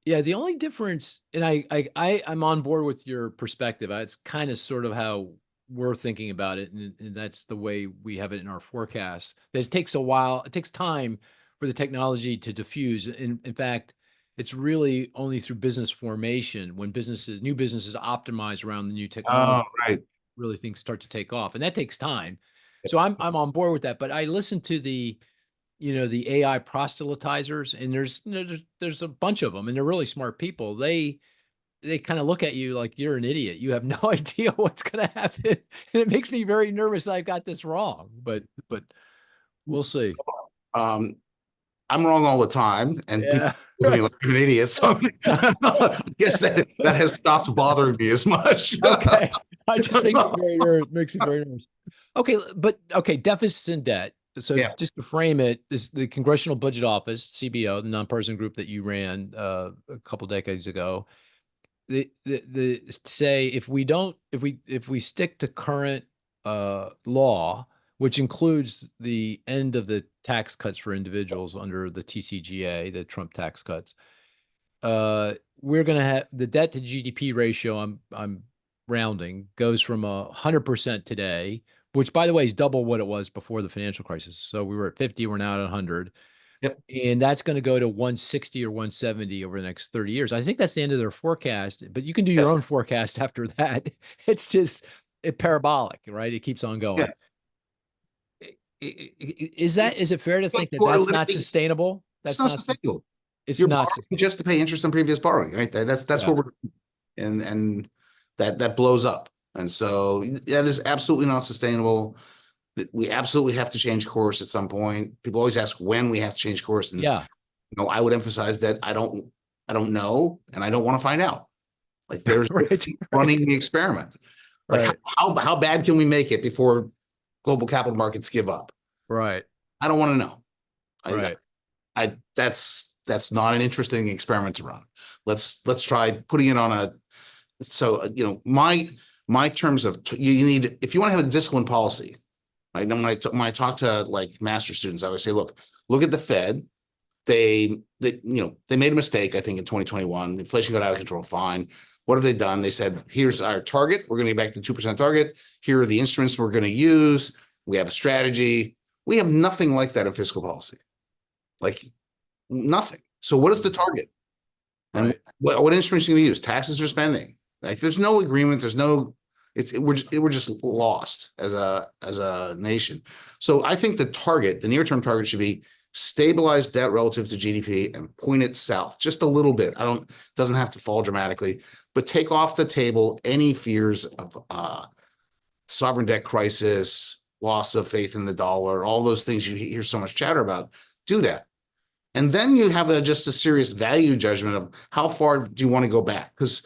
Yeah, the only difference, and I'm on board with your perspective. It's kind of sort of how we're thinking about it, and that's the way we have it in our forecast. It takes a while. It takes time for the technology to diffuse. In fact, it's really only through business formation when new businesses optimize around the new technology. Oh, right. Really things start to take off, and that takes time. So I'm on board with that. But I listen to the AI proselytizers, and there's a bunch of them, and they're really smart people. They they kind of look at you like you're an idiot. You have no idea what's going to happen. And it makes me very nervous that I've got this wrong, but we'll see. I'm wrong all the time, and people Yeah. look at me like I'm an idiot. So I guess that has stopped bothering me as much. Okay. I just makes me very nervous. Okay, but deficits and debt. So Yeah. just to frame it, this the Congressional Budget Office, CBO, the nonpartisan group that you ran a couple decades ago, the say if we stick to current law, which includes the end of the tax cuts for individuals under the TCJA, the Trump tax cuts, we're going to have the debt to GDP ratio. I'm rounding, goes from 100% today, which by the way is double what it was before the financial crisis. So we were at 50, we're now at 100. Yep. And that's going to go to 160 or 170 over the next 30 years. I think that's the end of their forecast, but you can do your own forecast after that. It's just parabolic, right? It keeps on going. Yeah. Is it fair to think that that's not sustainable? That's not sustainable. It's You're not borrowing just to pay interest on previous borrowing, right? That's what we're, and that blows up. And so that is absolutely not sustainable. We absolutely have to change course at some point. People always ask when we have to change course. And I would emphasize that I don't know, and I don't want to find out. Like there's running the experiment. Like how bad can we make it before global capital markets give up? Right. I don't want to know. Right. That's not an interesting experiment to run. Let's try putting it on my terms of you need, if you want to have a disciplined policy. Right? When I talk to like master students, I always say, look at the Fed. They made a mistake, I think, in 2021. Inflation got out of control. Fine. What have they done? They said, here's our target. We're going to get back to 2% target. Here are the instruments we're going to use. We have a strategy. We have nothing like that in fiscal policy. Like nothing. So what is the target? And what instruments are you going to use? Taxes or spending? Like there's no agreement. There's no, we're just lost as a nation. So I think the near-term target should be stabilize debt relative to GDP and point it south just a little bit. Doesn't have to fall dramatically, but take off the table any fears of sovereign debt crisis, loss of faith in the dollar, all those things you hear so much chatter about. Do that. And then you have just a serious value judgment of how far do you want to go back? Because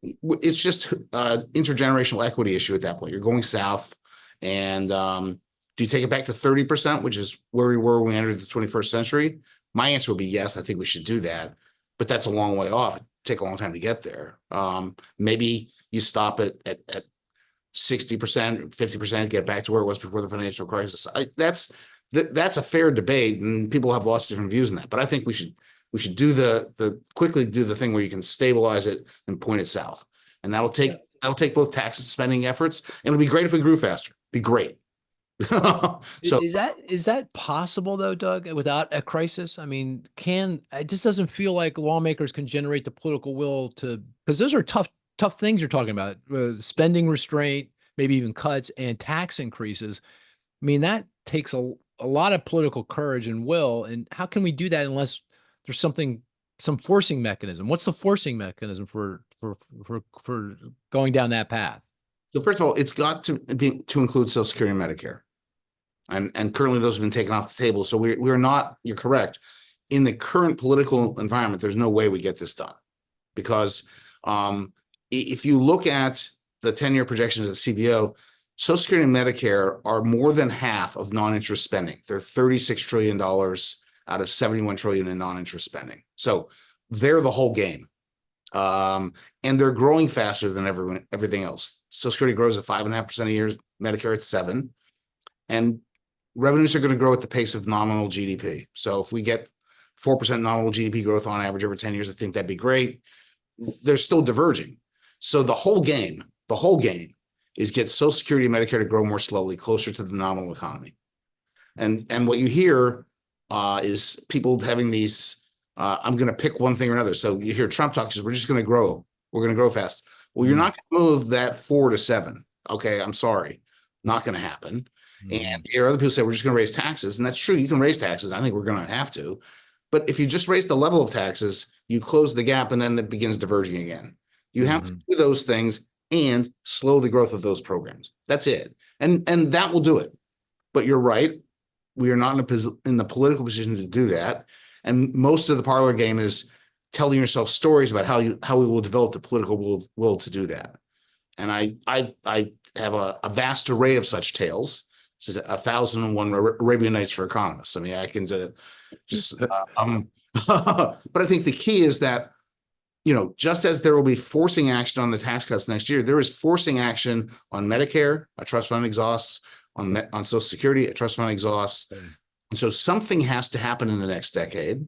it's just intergenerational equity issue at that point. You're going south, and do you take it back to 30%, which is where we were when we entered the 21st century? My answer would be yes. I think we should do that, but that's a long way off. It'd take a long time to get there. Maybe you stop at 60%, 50%, get back to where it was before the financial crisis. That's a fair debate, and people have lots of different views on that. But I think we should quickly do the thing where you can stabilize it and point it south, and that'll take both tax and spending efforts. And it'll be great if we grew faster. Be great. So is that possible though, Doug? Without a crisis, I mean, it just doesn't feel like lawmakers can generate the political will to, because those are tough things you're talking about. Spending restraint, maybe even cuts, and tax increases. I mean, that takes a lot of political courage and will. And how can we do that unless there's some forcing mechanism? What's the forcing mechanism for going down that path? So first of all, it's got to include Social Security and Medicare, and currently those have been taken off the table. So we're not. You're correct. In the current political environment, there's no way we get this done, because if you look at the 10-year projections of CBO, Social Security and Medicare are more than half of non-interest spending. They're $36 trillion out of $71 trillion in non-interest spending. So they're the whole game. And they're growing faster than everything else. Social Security grows at 5.5% a year, Medicare at 7%, and revenues are going to grow at the pace of nominal GDP. So if we get 4% nominal GDP growth on average over 10 years, I think that'd be great. They're still diverging. So the whole game is get Social Security and Medicare to grow more slowly, closer to the nominal economy. And what you hear is people having these, I'm going to pick one thing or another. So you hear Trump talk, says, we're just going to grow. We're going to grow fast. Well, you're not going to move that 4 to 7. Okay, I'm sorry. Not going to happen. And you hear other people say, we're just going to raise taxes. And that's true. You can raise taxes. I think we're going to have to. But if you just raise the level of taxes, you close the gap, and then it begins diverging again. You have to do those things and slow the growth of those programs. That's it. And that will do it. But you're right. We are not in the political position to do that. And most of the parlor game is telling yourself stories about how we will develop the political will to do that. And I have a vast array of such tales. This is 1,001 Arabian Nights for economists. I mean, I can just but I think the key is that, just as there will be forcing action on the tax cuts next year, there is forcing action on Medicare, a trust fund exhausts, on Social Security, a trust fund exhausts. And so something has to happen in the next decade.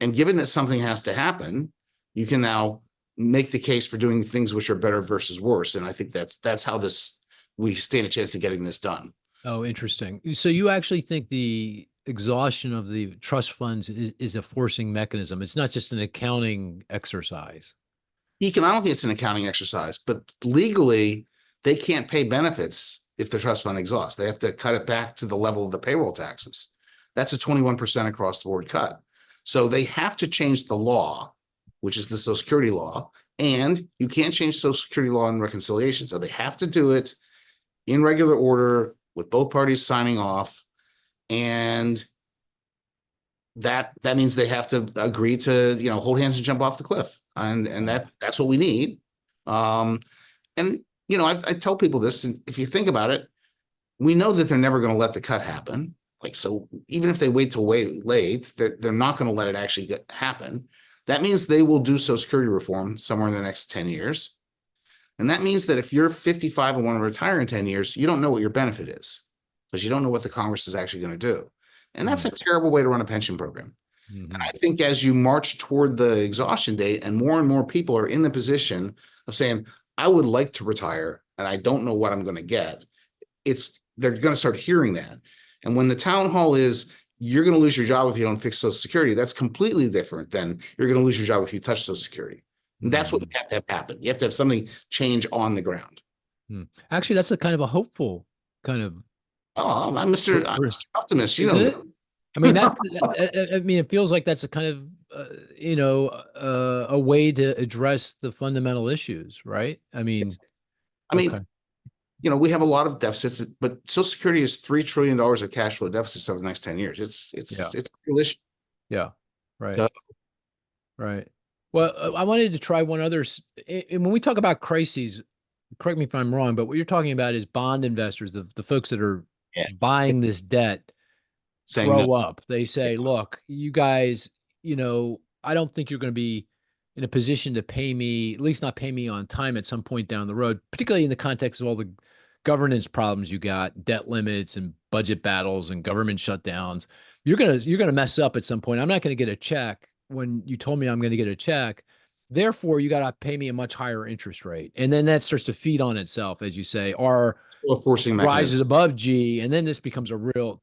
And given that something has to happen, you can now make the case for doing things which are better versus worse. And I think that's how we stand a chance of getting this done. Oh, interesting. So you actually think the exhaustion of the trust funds is a forcing mechanism. It's not just an accounting exercise. Economically, it's an accounting exercise, but legally, they can't pay benefits if the trust fund exhausts. They have to cut it back to the level of the payroll taxes. That's a 21% across the board cut. So they have to change the law, which is the Social Security law, and you can't change Social Security law in reconciliation. So they have to do it in regular order with both parties signing off. And that means they have to agree to, hold hands and jump off the cliff. And that's what we need. I tell people this, and if you think about it, we know that they're never going to let the cut happen. So even if they wait till way late, they're not going to let it actually happen. That means they will do Social Security reform somewhere in the next 10 years. And that means that if you're 55 and want to retire in 10 years, you don't know what your benefit is because you don't know what the Congress is actually going to do. And that's a terrible way to run a pension program. And I think as you march toward the exhaustion date and more people are in the position of saying, I would like to retire and I don't know what I'm going to get, they're going to start hearing that. And when the town hall is, you're going to lose your job if you don't fix Social Security, that's completely different than you're going to lose your job if you touch Social Security. And that's what you have to have happen. You have to have something change on the ground. Actually, that's a kind of a hopeful kind of. Oh, I'm Mr. Optimist. I mean, it feels like that's a kind of, a way to address the fundamental issues, right? Okay. We have a lot of deficits, but Social Security is $3 trillion of cash flow deficits over the next 10 years. It's a real issue. Yeah. Right. Right. Well, I wanted to try one other. And when we talk about crises, correct me if I'm wrong, but what you're talking about is bond investors, the folks that are buying this debt, throw up. They say, look, you guys, I don't think you're going to be in a position to pay me, at least not pay me on time at some point down the road, particularly in the context of all the governance problems you got, debt limits and budget battles and government shutdowns. You're going to mess up at some point. I'm not going to get a check when you told me I'm going to get a check. Therefore, you got to pay me a much higher interest rate. And then that starts to feed on itself, as you say, or forcing rises above G. And then this becomes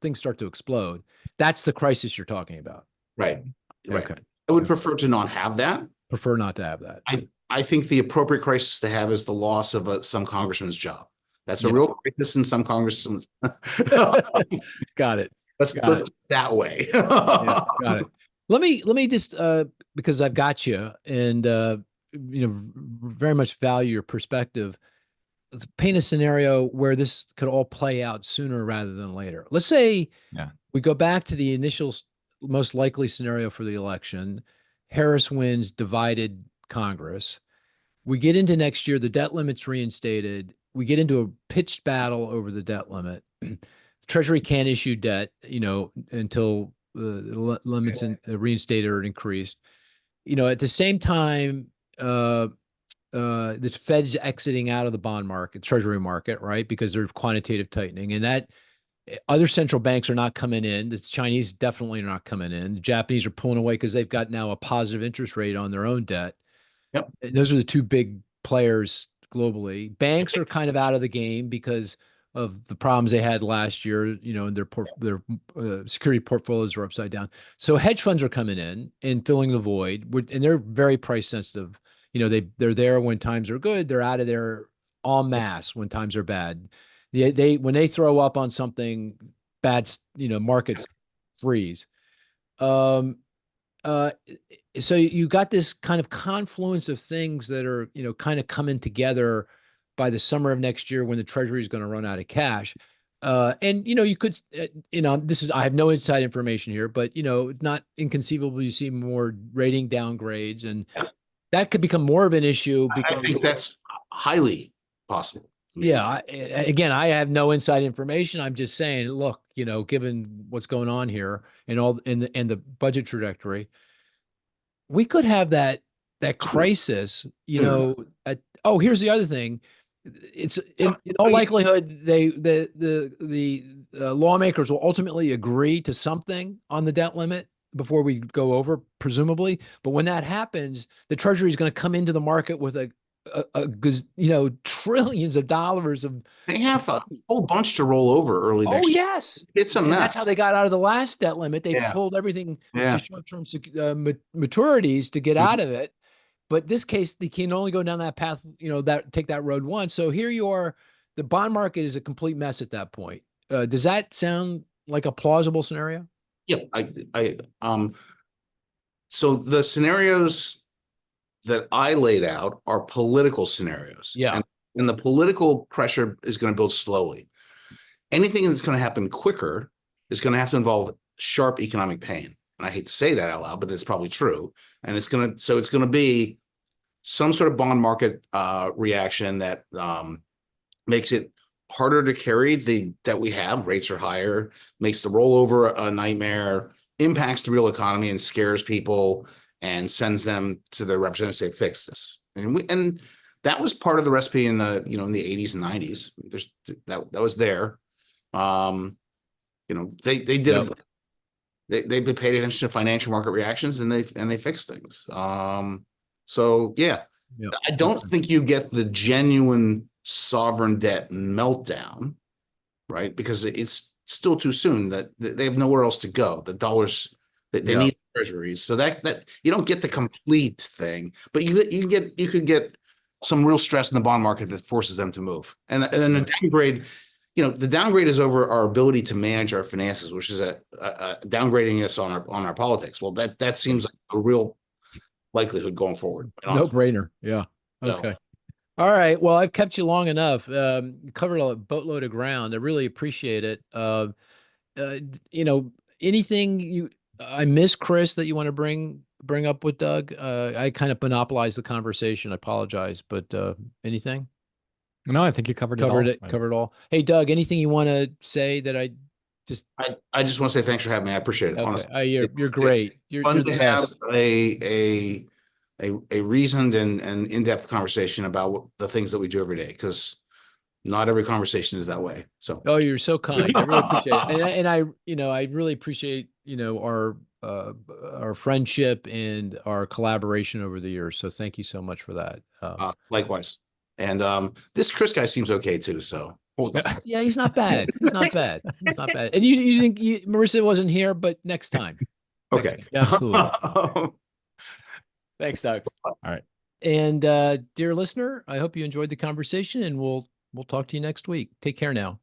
things start to explode. That's the crisis you're talking about. Right. Okay. I would prefer to not have that. Prefer not to have that. I think the appropriate crisis to have is the loss of some congressman's job. That's a real crisis in some congressman's. Got it. Let's do it that way. Got it. Let me just because I've got you and very much value your perspective. Let's paint a scenario where this could all play out sooner rather than later. Let's say we go back to the initial most likely scenario for the election. Harris wins divided Congress. We get into next year, the debt limit's reinstated. We get into a pitched battle over the debt limit. The Treasury can't issue debt, until the limits reinstated or increased. At the same time, the Fed's exiting out of the bond market, Treasury market, right? Because there's quantitative tightening, and that other central banks are not coming in. The Chinese definitely are not coming in. The Japanese are pulling away because they've got now a positive interest rate on their own debt. Yep. And those are the two big players globally. Banks are kind of out of the game because of the problems they had last year, and their security portfolios are upside down. So hedge funds are coming in and filling the void, and they're very price sensitive. They're there when times are good. They're out of there en masse when times are bad. When they throw up on something bad, markets freeze. so you got this kind of confluence of things that are, kind of coming together by the summer of next year when the Treasury is going to run out of cash. And you could, I have no inside information here, but not inconceivable. You see more rating downgrades, and that could become more of an issue because I think that's highly possible. Yeah. Again, I have no inside information. I'm just saying, look, given what's going on here and all in the budget trajectory, we could have that crisis, here's the other thing. It's in all likelihood, the lawmakers will ultimately agree to something on the debt limit before we go over, presumably. But when that happens, the Treasury is going to come into the market with trillions of dollars of. They have a whole bunch to roll over early next year. Yes. It's a mess. That's how they got out of the last debt limit. They pulled everything to short-term maturities to get out of it. But this case, they can only go down that path, take that road once. So here you are, the bond market is a complete mess at that point. Does that sound like a plausible scenario? Yeah. So the scenarios that I laid out are political scenarios. Yeah. And the political pressure is going to build slowly. Anything that's going to happen quicker is going to have to involve sharp economic pain. And I hate to say that out loud, but it's probably true. And it's going to be some sort of bond market reaction that makes it harder to carry the debt we have. Rates are higher, makes the rollover a nightmare, impacts the real economy and scares people and sends them to their representatives to fix this. And that was part of the recipe in the, in the 80s and 90s. That was there. They did it. They paid attention to financial market reactions and they fixed things. I don't think you get the genuine sovereign debt meltdown, right? Because it's still too soon. That they have nowhere else to go. The dollars they need treasuries, so that you don't get the complete thing, but you could get some real stress in the bond market that forces them to move. And then the downgrade. The downgrade is over our ability to manage our finances, which is downgrading us on our politics. Well, that seems like a real likelihood going forward. No brainer. Yeah. Okay. All right. Well, I've kept you long enough. You covered a boatload of ground. I really appreciate it. Anything I miss, Cris, that you want to bring up with Doug? I kind of monopolized the conversation. I apologize, but anything? No, I think you covered it all. Hey, Doug, anything you want to say that I just want to say thanks for having me. I appreciate it. Okay. Honestly, You're great. You're fun the to best. have a reasoned and in-depth conversation about the things that we do every day, because not every conversation is that way. So, you're so kind. I really appreciate it. And I really appreciate, our friendship and our collaboration over the years. So thank you so much for that. Likewise. And this Cris guy seems okay too. So hold on. Yeah, he's not bad. He's not bad. He's not bad. And you think Marissa wasn't here, but next time. Okay. Yeah, absolutely. Thanks, Doug. All right. And dear listener, I hope you enjoyed the conversation, and we'll talk to you next week. Take care now.